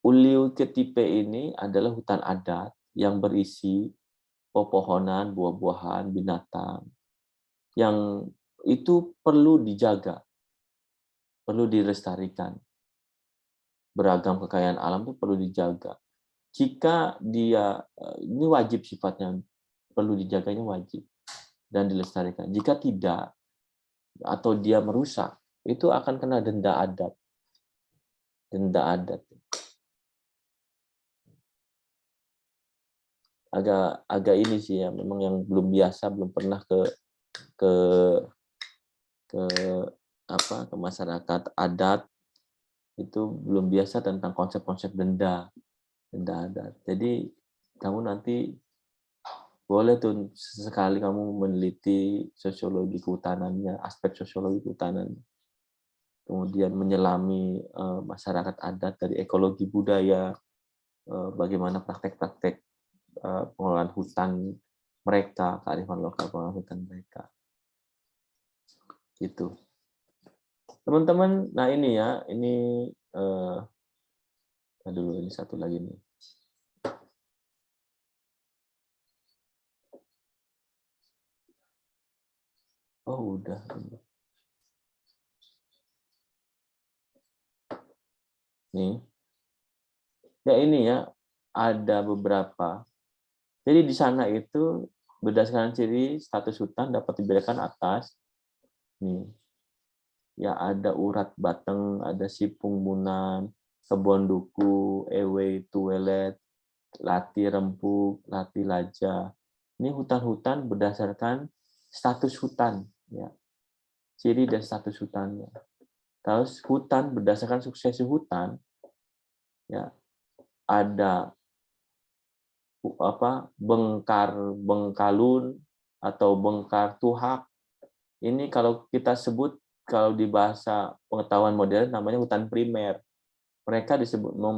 S1: Uliu Ketipe ini adalah hutan adat yang berisi pepohonan, buah-buahan, binatang yang itu perlu dijaga, perlu dilestarikan. Beragam kekayaan alam itu perlu dijaga. Jika dia, ini wajib sifatnya, perlu dijaganya wajib dan dilestarikan. Jika tidak, atau dia merusak, itu akan kena denda adat. Denda adat. Agak ini sih ya, memang yang belum biasa, belum pernah ke masyarakat adat, itu belum biasa tentang konsep-konsep denda adat. Jadi kamu nanti boleh tuh sesekali kamu meneliti sosiologi kehutanannya, aspek sosiologi kehutanan, kemudian menyelami masyarakat adat dari ekologi budaya, bagaimana praktek-praktek pengelolaan hutan mereka, kearifan lokal pengelolaan hutan mereka. Gitu. Teman-teman, nah ini ya, ini dulu ini satu lagi nih. Oh, udah. Nih. Ya ini ya, ada beberapa. Jadi di sana itu berdasarkan ciri status hutan dapat dibedakan atas. Nih. Ya ada urat batang, ada sipung bunan, kebon duku, ewe, tuelet, lati rempuk, lati laja. Ini hutan-hutan berdasarkan status hutan, ya. Ciri dan status hutannya. Terus hutan berdasarkan suksesi hutan, ya ada bengkar bengkalun atau bengkar tuhak. Ini kalau kita sebut, kalau di bahasa pengetahuan modern namanya hutan primer. Mereka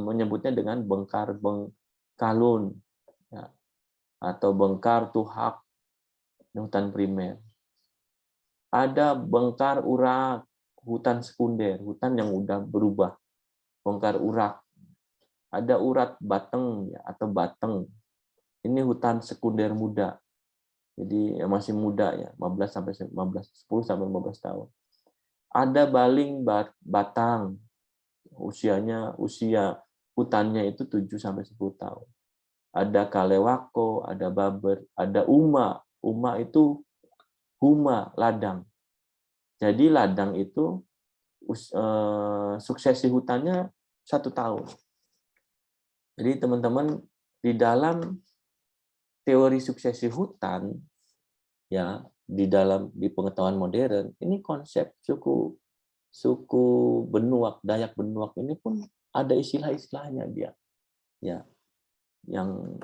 S1: menyebutnya dengan bengkar bengkalun, ya, atau bengkar tuhak, hutan primer. Ada bengkar urak, hutan sekunder, hutan yang udah berubah, bengkar urak. Ada urat bateng, ya, atau bateng. Ini hutan sekunder muda. Jadi masih muda ya, 10 sampai 15 tahun. Ada baling batang. Usia hutannya itu 7 sampai 10 tahun. Ada kalewako, ada baber, ada uma. Uma itu huma, ladang. Jadi ladang itu suksesi hutannya 1 tahun. Jadi teman-teman, di dalam teori suksesi hutan, ya di pengetahuan modern, ini konsep suku Benuak, Dayak Benuak ini pun ada istilah-istilahnya dia, ya, yang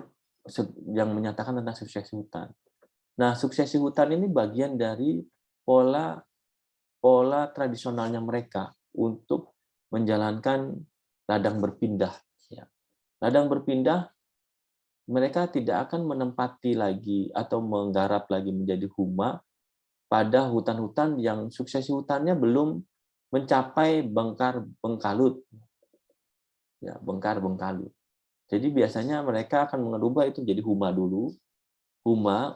S1: menyatakan tentang suksesi hutan. Nah, suksesi hutan ini bagian dari pola tradisionalnya mereka untuk menjalankan ladang berpindah. Ya. Ladang berpindah, mereka tidak akan menempati lagi atau menggarap lagi menjadi huma pada hutan-hutan yang suksesi hutannya belum mencapai bengkar bengkalut. Ya, bengkar bengkalut. Jadi biasanya mereka akan mengubah itu jadi huma dulu. Uma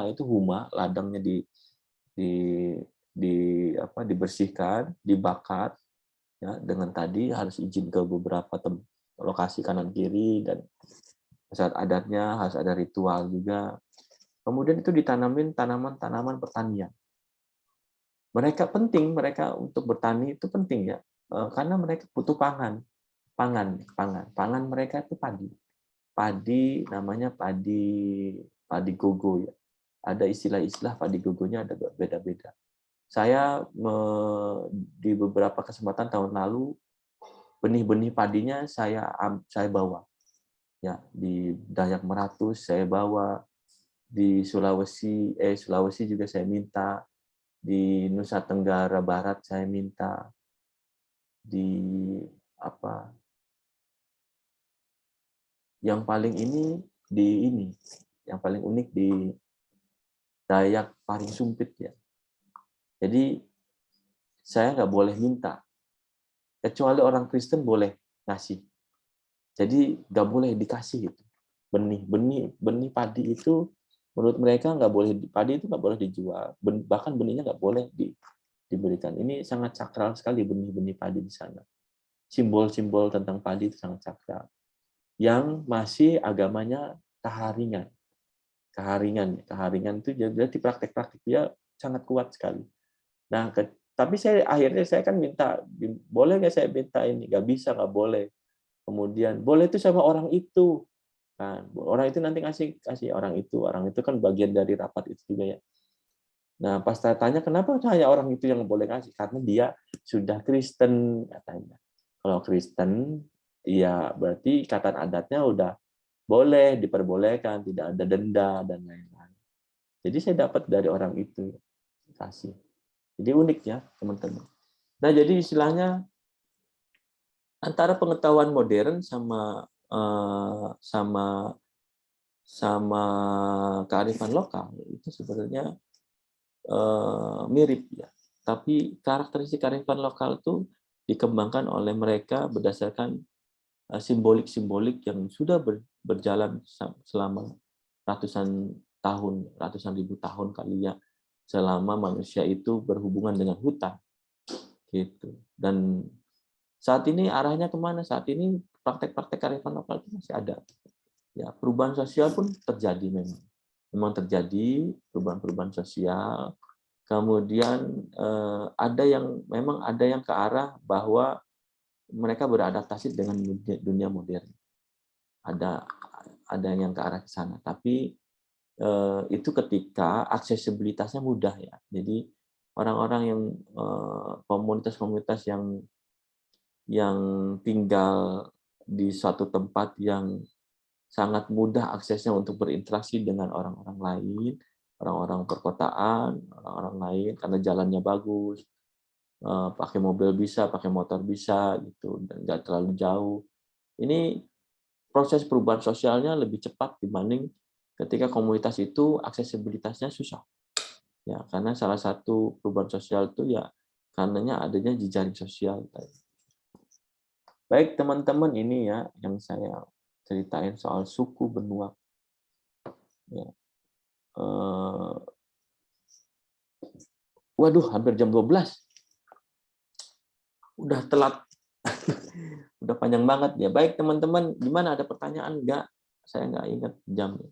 S1: itu huma, ladangnya dibersihkan, dibakar, ya, dengan tadi harus izin ke beberapa lokasi kanan kiri, dan saat adatnya harus ada ritual juga. Kemudian itu ditanamin tanaman pertanian. Mereka untuk bertani itu penting, ya, karena mereka butuh pangan mereka itu padi, namanya padi gogo, ya. Ada istilah padi gogonya ada beda-beda. Saya di beberapa kesempatan tahun lalu, benih-benih padinya saya bawa, ya, di Dayak Meratus saya bawa, di Sulawesi juga saya minta, di Nusa Tenggara Barat saya minta, yang paling yang paling unik di Dayak Paring Sumpit, ya. Jadi saya nggak boleh minta, kecuali orang Kristen boleh ngasih. Jadi nggak boleh dikasih gitu. Benih padi itu menurut mereka nggak boleh, padi itu nggak boleh dijual, bahkan benihnya nggak boleh diberikan. Ini sangat sakral sekali benih-benih padi di sana. Simbol-simbol tentang padi itu sangat sakral. Yang masih agamanya keharingan. Keharingan itu berarti praktek-praktek dia sangat kuat sekali. Nah, tapi akhirnya saya kan minta, boleh nggak saya minta ini? Nggak bisa, nggak boleh. Kemudian boleh itu sama orang itu. Kan, orang itu nanti kasih orang itu kan bagian dari rapat itu juga ya. Nah, pas saya tanya kenapa hanya orang itu yang boleh kasih? Karena dia sudah Kristen katanya. Kalau Kristen, ya berarti ikatan adatnya udah boleh, diperbolehkan, tidak ada denda dan lain-lain. Jadi saya dapat dari orang itu kasih. Jadi unik ya teman-teman. Nah, jadi istilahnya antara pengetahuan modern sama kearifan lokal itu sebenarnya mirip ya. Tapi karakteristik kearifan lokal itu dikembangkan oleh mereka berdasarkan simbolik-simbolik yang sudah berjalan selama ratusan tahun, ratusan ribu tahun kali ya, selama manusia itu berhubungan dengan hutan, gitu. Dan saat ini arahnya kemana? Saat ini praktek-praktek kearifan lokal itu masih ada. Ya, perubahan sosial pun terjadi memang terjadi perubahan-perubahan sosial. Kemudian ada yang ke arah bahwa mereka beradaptasi dengan dunia modern. Ada yang ke arah ke sana. Tapi itu ketika aksesibilitasnya mudah ya. Jadi orang-orang yang komunitas-komunitas yang tinggal di suatu tempat yang sangat mudah aksesnya untuk berinteraksi dengan orang-orang lain, orang-orang perkotaan, orang-orang lain karena jalannya bagus, pakai mobil bisa, pakai motor bisa gitu, dan nggak terlalu jauh. Ini proses perubahan sosialnya lebih cepat dibanding ketika komunitas itu aksesibilitasnya susah. Ya, karena salah satu perubahan sosial itu ya karenanya adanya jejaring sosial. Baik teman-teman, ini ya yang saya ceritain soal suku benua. Ya. Waduh, hampir jam 12. Udah telat. Udah panjang banget ya. Baik teman-teman, gimana, ada pertanyaan enggak? Saya nggak ingat jamnya.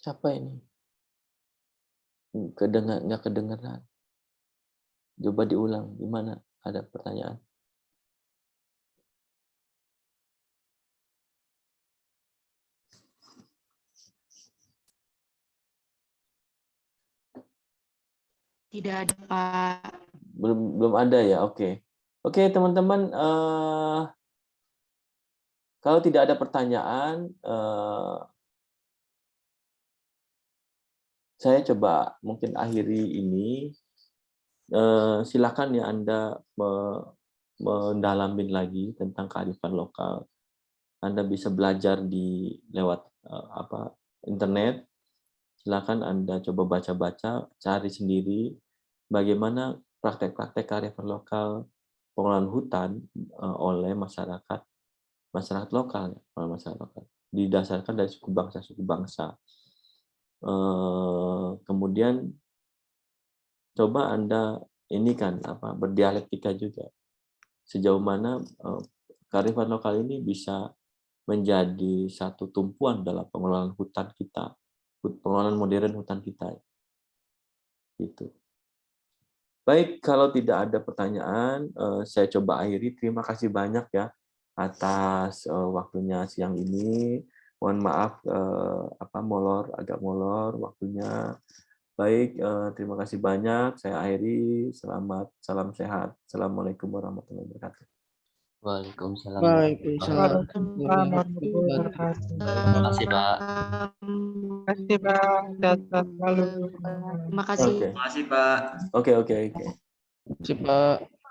S1: Siapa ini? Nggak kedengeran. Coba diulang. Gimana? Ada pertanyaan?
S7: Tidak ada, Pak.
S1: Belum ada ya. Oke. Oke teman-teman. Kalau tidak ada pertanyaan, saya coba mungkin akhiri ini. Silakan ya Anda mendalamin lagi tentang kearifan lokal. Anda bisa belajar lewat internet. Silakan Anda coba baca-baca, cari sendiri bagaimana praktek-praktek kearifan lokal pengelolaan hutan oleh masyarakat lokal, didasarkan dari suku bangsa. Kemudian coba Anda ini kan berdialektika juga, sejauh mana kearifan lokal ini bisa menjadi satu tumpuan dalam pengelolaan hutan kita, pengelolaan modern hutan kita. Gitu. Baik, kalau tidak ada pertanyaan, saya coba akhiri. Terima kasih banyak ya atas waktunya siang ini. Mohon maaf agak molor waktunya. Baik, terima kasih banyak. Saya akhiri. Salam sehat. Assalamualaikum warahmatullahi wabarakatuh.
S6: Waalaikumsalam.
S8: Waalaikumsalam warahmatullahi wabarakatuh.
S6: Terima kasih, Pak.
S8: Terima kasih, Pak. Sehat selalu.
S7: Terima kasih.
S1: Oke.
S6: Terima kasih, Pak.
S1: Oke.
S8: Terima kasih, Pak.